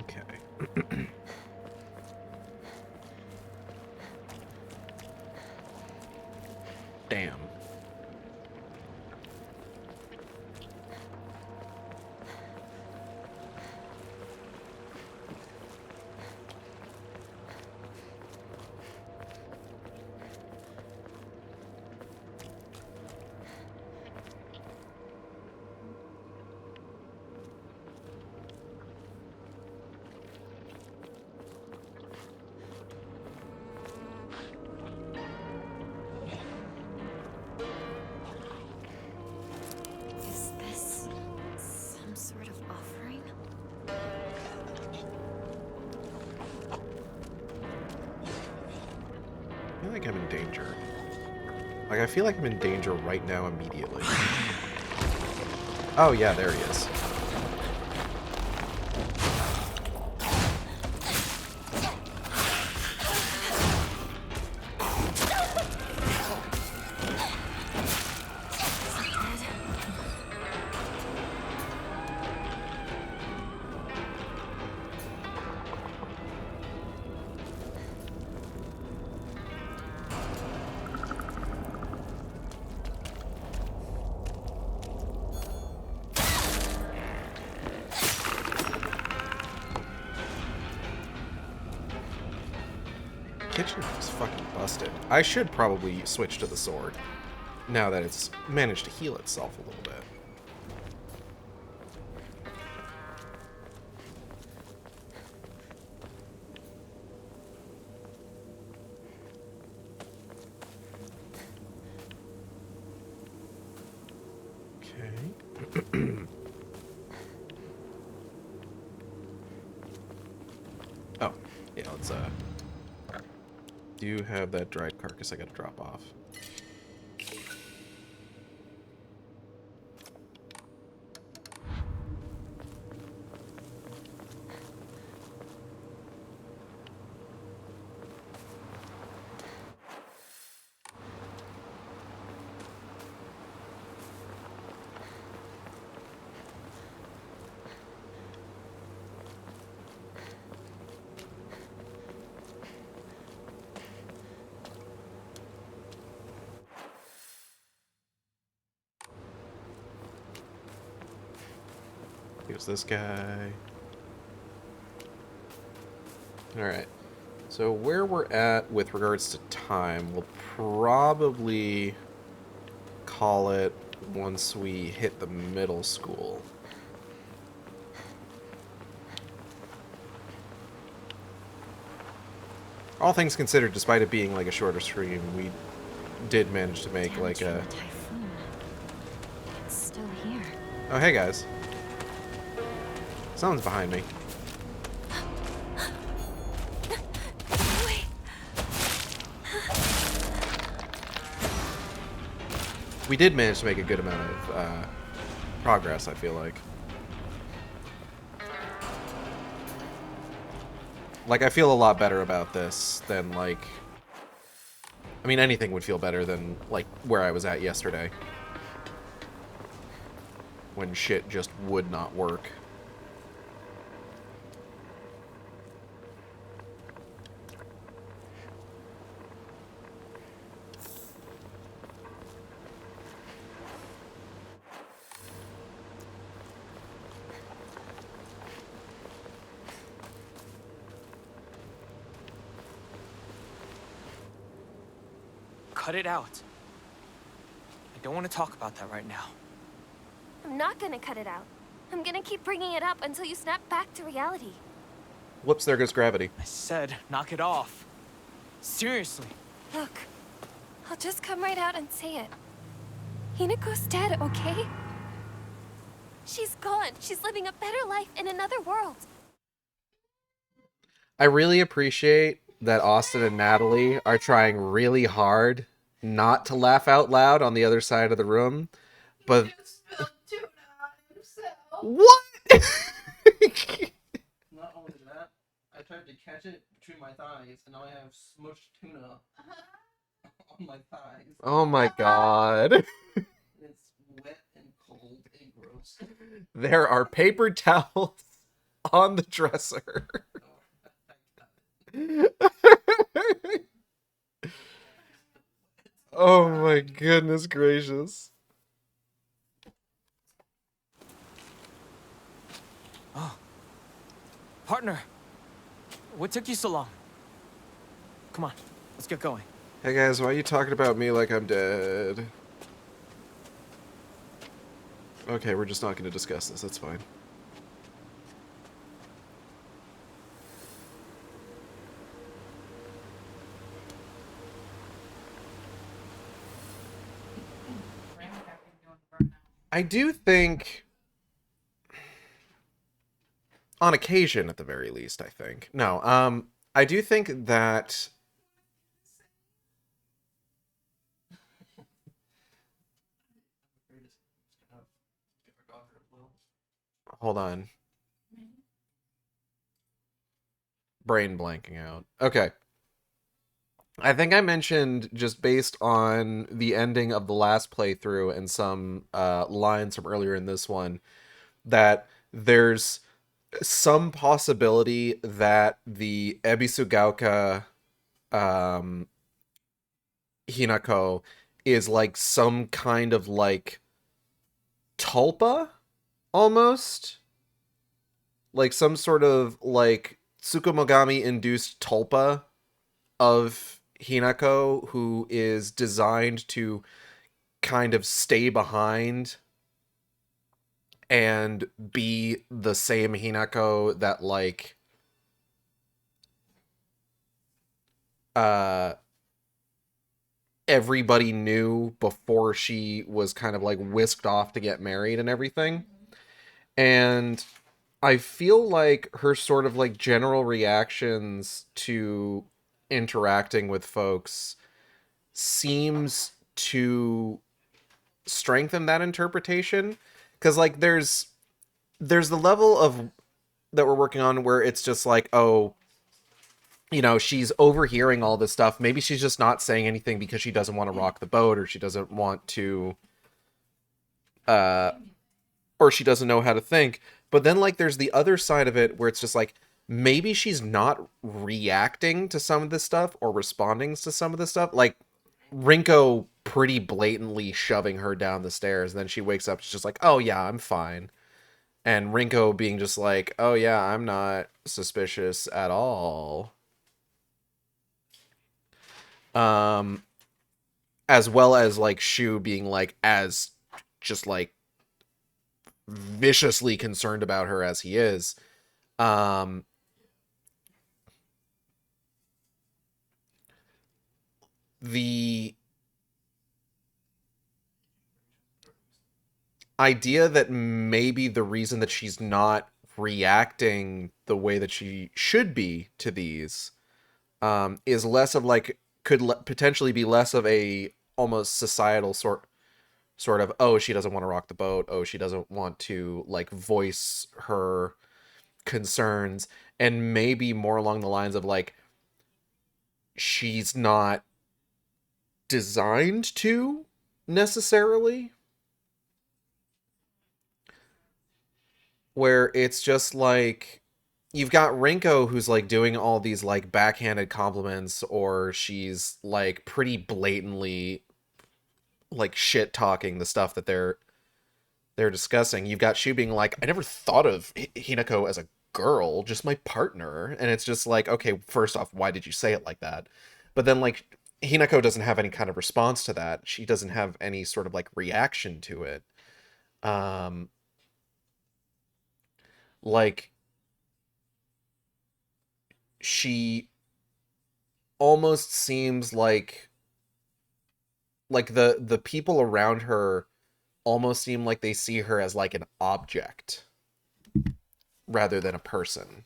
Okay. Damn. Is this some sort of offering? I feel like I'm in danger. Like, I feel like I'm in danger right now immediately. Oh, yeah, there he is. Kitchen is fucking busted. I should probably switch to the sword, now that it's managed to heal itself a little bit. Okay. Oh, yeah, let's, do you have that dried carcass I gotta drop off? Here's this guy. Alright. So where we're at with regards to time, we'll probably call it once we hit the middle school. All things considered, despite it being like a shorter stream, we did manage to make like a... Typhoon. It's still here. Oh, hey guys. Someone's behind me. Wait. We did manage to make a good amount of progress, I feel like. Like, I feel a lot better about this than, like... I mean, anything would feel better than, like, where I was at yesterday. When shit just would not work. cut it out. I don't want to talk about that right now. I'm not gonna cut it out. I'm gonna keep bringing it up until you snap back to reality. Whoops, there goes gravity. I said, knock it off. Seriously. Look, I'll just come right out and say it. Hinako's dead, okay? She's gone. She's living a better life in another world. I really appreciate that Austin and Natalie are trying really hard not to laugh out loud on the other side of the room, but... Spilled tuna on himself. What? Not only that, I tried to catch it between my thighs, and now I have smushed tuna on my thighs. Oh my god. It's wet and cold and gross. There are paper towels on the dresser. Oh my goodness gracious. Oh. Partner. What took you so long? Come on, let's get going. Hey guys, why are you talking about me like I'm dead? Okay, we're just not going to discuss this. That's fine. I do think, on occasion at the very least, I think. No, I do think that hold on. Brain blanking out. Okay. I think I mentioned, just based on the ending of the last playthrough and some lines from earlier in this one, that there's some possibility that the Ebisugaoka Hinako is like some kind of like tulpa, almost? Like some sort of like Tsukumogami-induced tulpa of Hinako, who is designed to kind of stay behind and be the same Hinako that like everybody knew before she was kind of like whisked off to get married and everything. And I feel like her sort of like general reactions to interacting with folks seems to strengthen that interpretation, because like there's the level of that we're working on where it's just like, oh, you know, she's overhearing all this stuff. Maybe she's just not saying anything because she doesn't want to rock the boat, or she doesn't want to or she doesn't know how to think. But then like there's the other side of it where it's just like, maybe she's not reacting to some of this stuff or responding to some of this stuff. Like Rinko pretty blatantly shoving her down the stairs, and then she wakes up, she's just like, oh yeah, I'm fine. And Rinko being just like, oh yeah, I'm not suspicious at all. As well as like Shu being like as just like viciously concerned about her as he is. The idea that maybe the reason that she's not reacting the way that she should be to these is less of like, potentially be less of a almost societal sort of, oh, she doesn't want to rock the boat, oh, she doesn't want to like voice her concerns, and maybe more along the lines of like, she's not designed to necessarily, where it's just like you've got Rinko who's like doing all these like backhanded compliments, or she's like pretty blatantly like shit talking the stuff that they're discussing. You've got Shu being like, I never thought of Hinako as a girl, just my partner. And it's just like, okay, first off, why did you say it like that? But then like Hinako doesn't have any kind of response to that. She doesn't have any sort of like reaction to it. Like she almost seems like the people around her almost seem like they see her as like an object rather than a person,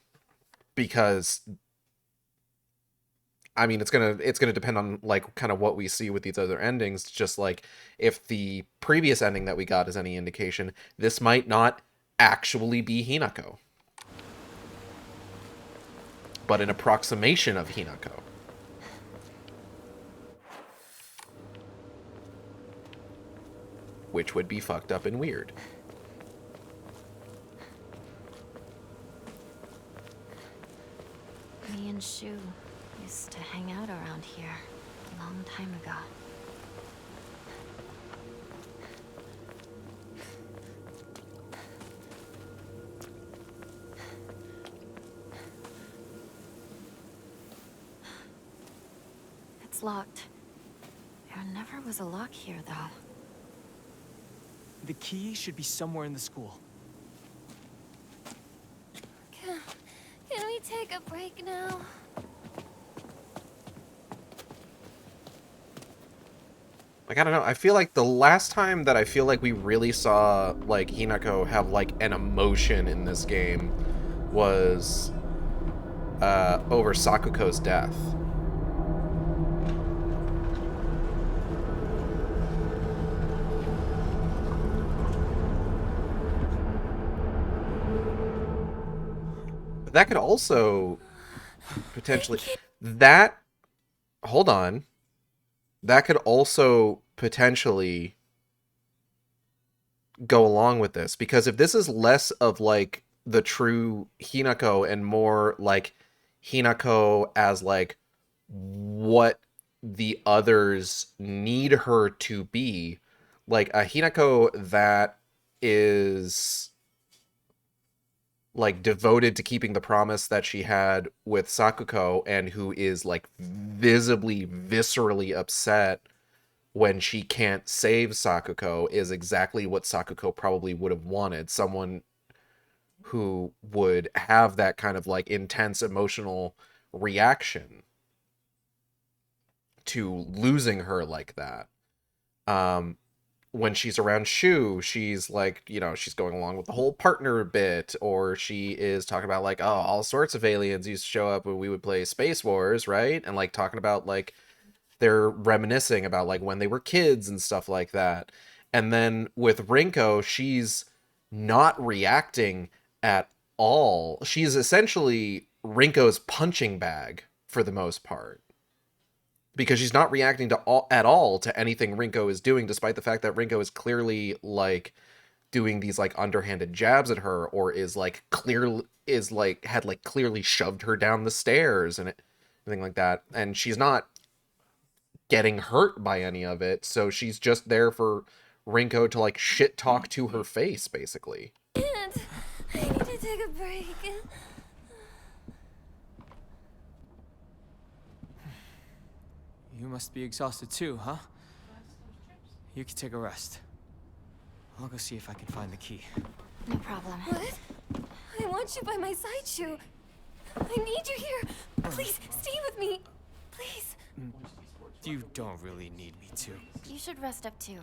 because I mean, it's gonna depend on like kind of what we see with these other endings. Just like if the previous ending that we got is any indication, this might not actually be Hinako, but an approximation of Hinako. Which would be fucked up and weird. Me and Shu used to hang out around here a long time ago. It's locked. There never was a lock here, though. The key should be somewhere in the school. Can we take a break now? Like, I don't know, I feel like the last time that I feel like we really saw, like, Hinako have, like, an emotion in this game was, over Sakuko's death. That could also potentially... That... Hold on. That could also potentially go along with this, because if this is less of like the true Hinako and more like Hinako as like what the others need her to be, like a Hinako that is like devoted to keeping the promise that she had with Sakuko, and who is like visibly, viscerally upset when she can't save Sakuko, is exactly what Sakuko probably would have wanted. Someone who would have that kind of like intense emotional reaction to losing her like that. When she's around Shu, she's like, you know, she's going along with the whole partner bit, or she is talking about like, oh, all sorts of aliens used to show up when we would play Space Wars, right? And like talking about like, they're reminiscing about like when they were kids and stuff like that. And then with Rinko, she's not reacting at all. She's essentially Rinko's punching bag for the most part, because she's not reacting at all to anything Rinko is doing, despite the fact that Rinko is clearly like doing these like underhanded jabs at her, or is like had like clearly shoved her down the stairs and anything like that. And she's not getting hurt by any of it, so she's just there for Rinko to like shit talk to her face, basically. I need to take a break. You must be exhausted too, huh? You can take a rest. I'll go see if I can find the key. No problem. What? I want you by my side, Shu. I need you here. Please, stay with me. Please. You don't really need me to. You should rest up too.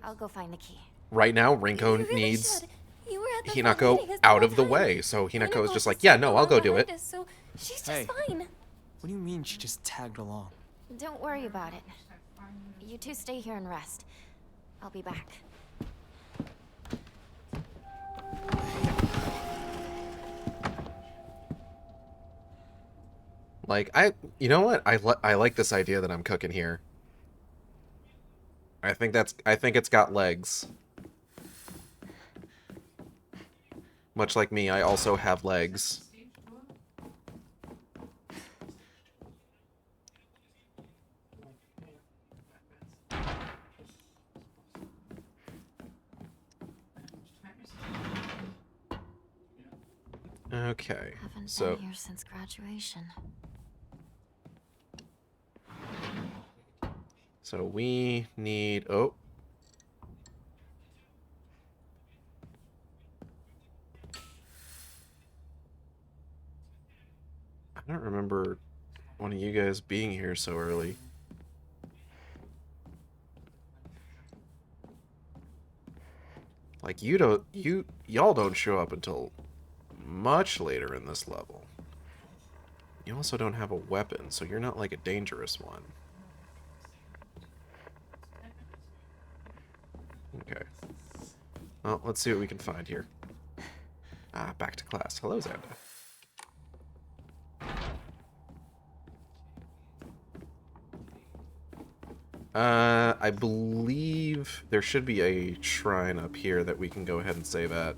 I'll go find the key. Right now, You Rinko really needs should. You were at the front meeting Hinako us out whole of the time. way, so Hinako is just like, Rinko yeah, no, I'll go tagged do along it. us, so she's just Hey. fine. What do you mean she just tagged along? Don't worry about it. You two stay here and rest. I'll be back. Like, you know what? I like this idea that I'm cooking here. I think it's got legs. Much like me, I also have legs. Okay, Haven't so been here since graduation. So we need... Oh. I don't remember one of you guys being here so early. Like, y'all don't show up until much later in this level. You also don't have a weapon, so you're not like a dangerous one. Okay. Well, let's see what we can find here. Ah, back to class. Hello, Xanda. I believe there should be a shrine up here that we can go ahead and save at.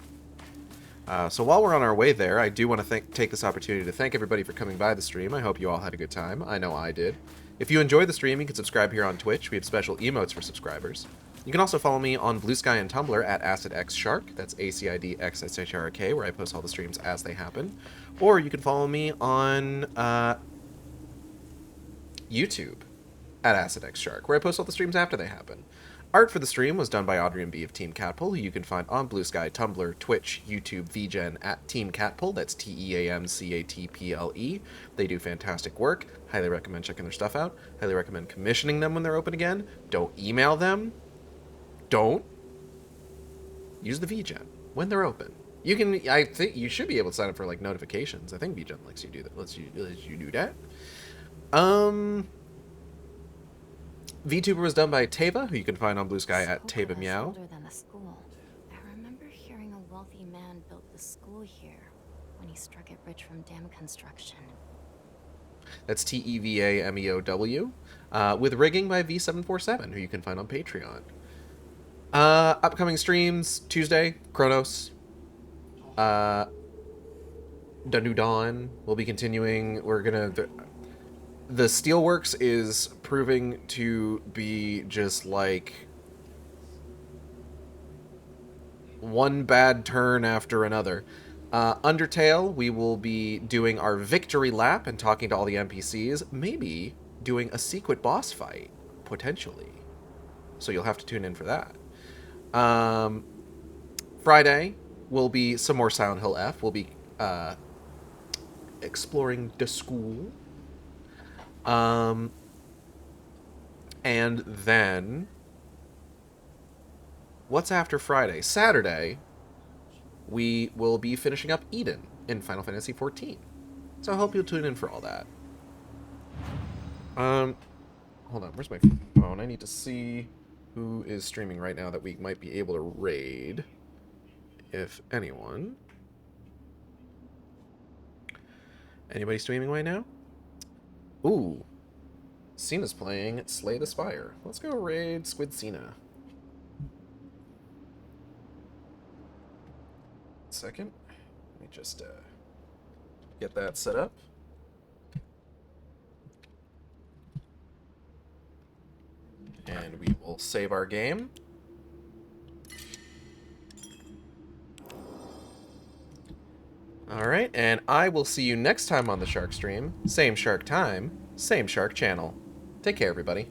So while we're on our way there, I do want to take this opportunity to thank everybody for coming by the stream. I hope you all had a good time. I know I did. If you enjoyed the stream, you can subscribe here on Twitch. We have special emotes for subscribers. You can also follow me on Blue Sky and Tumblr at AcidXShark. That's AcidXShark, where I post all the streams as they happen. Or you can follow me on YouTube at AcidXShark, where I post all the streams after they happen. Art for the stream was done by Audrey and B of Team Catpull, who you can find on Blue Sky, Tumblr, Twitch, YouTube, VGen at Team Catpull. That's TEAMCATPLE. They do fantastic work. Highly recommend checking their stuff out. Highly recommend commissioning them when they're open again. Don't email them. Don't. Use the VGen when they're open. You can. I think you should be able to sign up for like notifications. I think VGen lets you do that. Lets you do that. VTuber was done by Teva, who you can find on Blue Sky at Teva Meow. Older than the school. I remember hearing a wealthy man built the school here when he struck it rich from dam construction. That's TEVAMEOW. With rigging by V747, who you can find on Patreon. Upcoming streams, Tuesday, Chronos. The New Dawn. We'll be continuing. We're gonna... The Steelworks is proving to be just like one bad turn after another. Undertale, we will be doing our victory lap and talking to all the NPCs, maybe doing a secret boss fight, potentially. So you'll have to tune in for that. Friday will be some more Silent Hill F. We'll be exploring the school. And then, what's after Friday? Saturday, we will be finishing up Eden in Final Fantasy XIV. So I hope you'll tune in for all that. Hold on, where's my phone? I need to see who is streaming right now that we might be able to raid, if anyone. Anybody streaming right now? Ooh. Cena's playing Slay the Spire. Let's go raid Squid Cena. Second. Let me just get that set up. And we will save our game. Alright, and I will see you next time on the Shark Stream. Same Shark time, same Shark channel. Take care, everybody.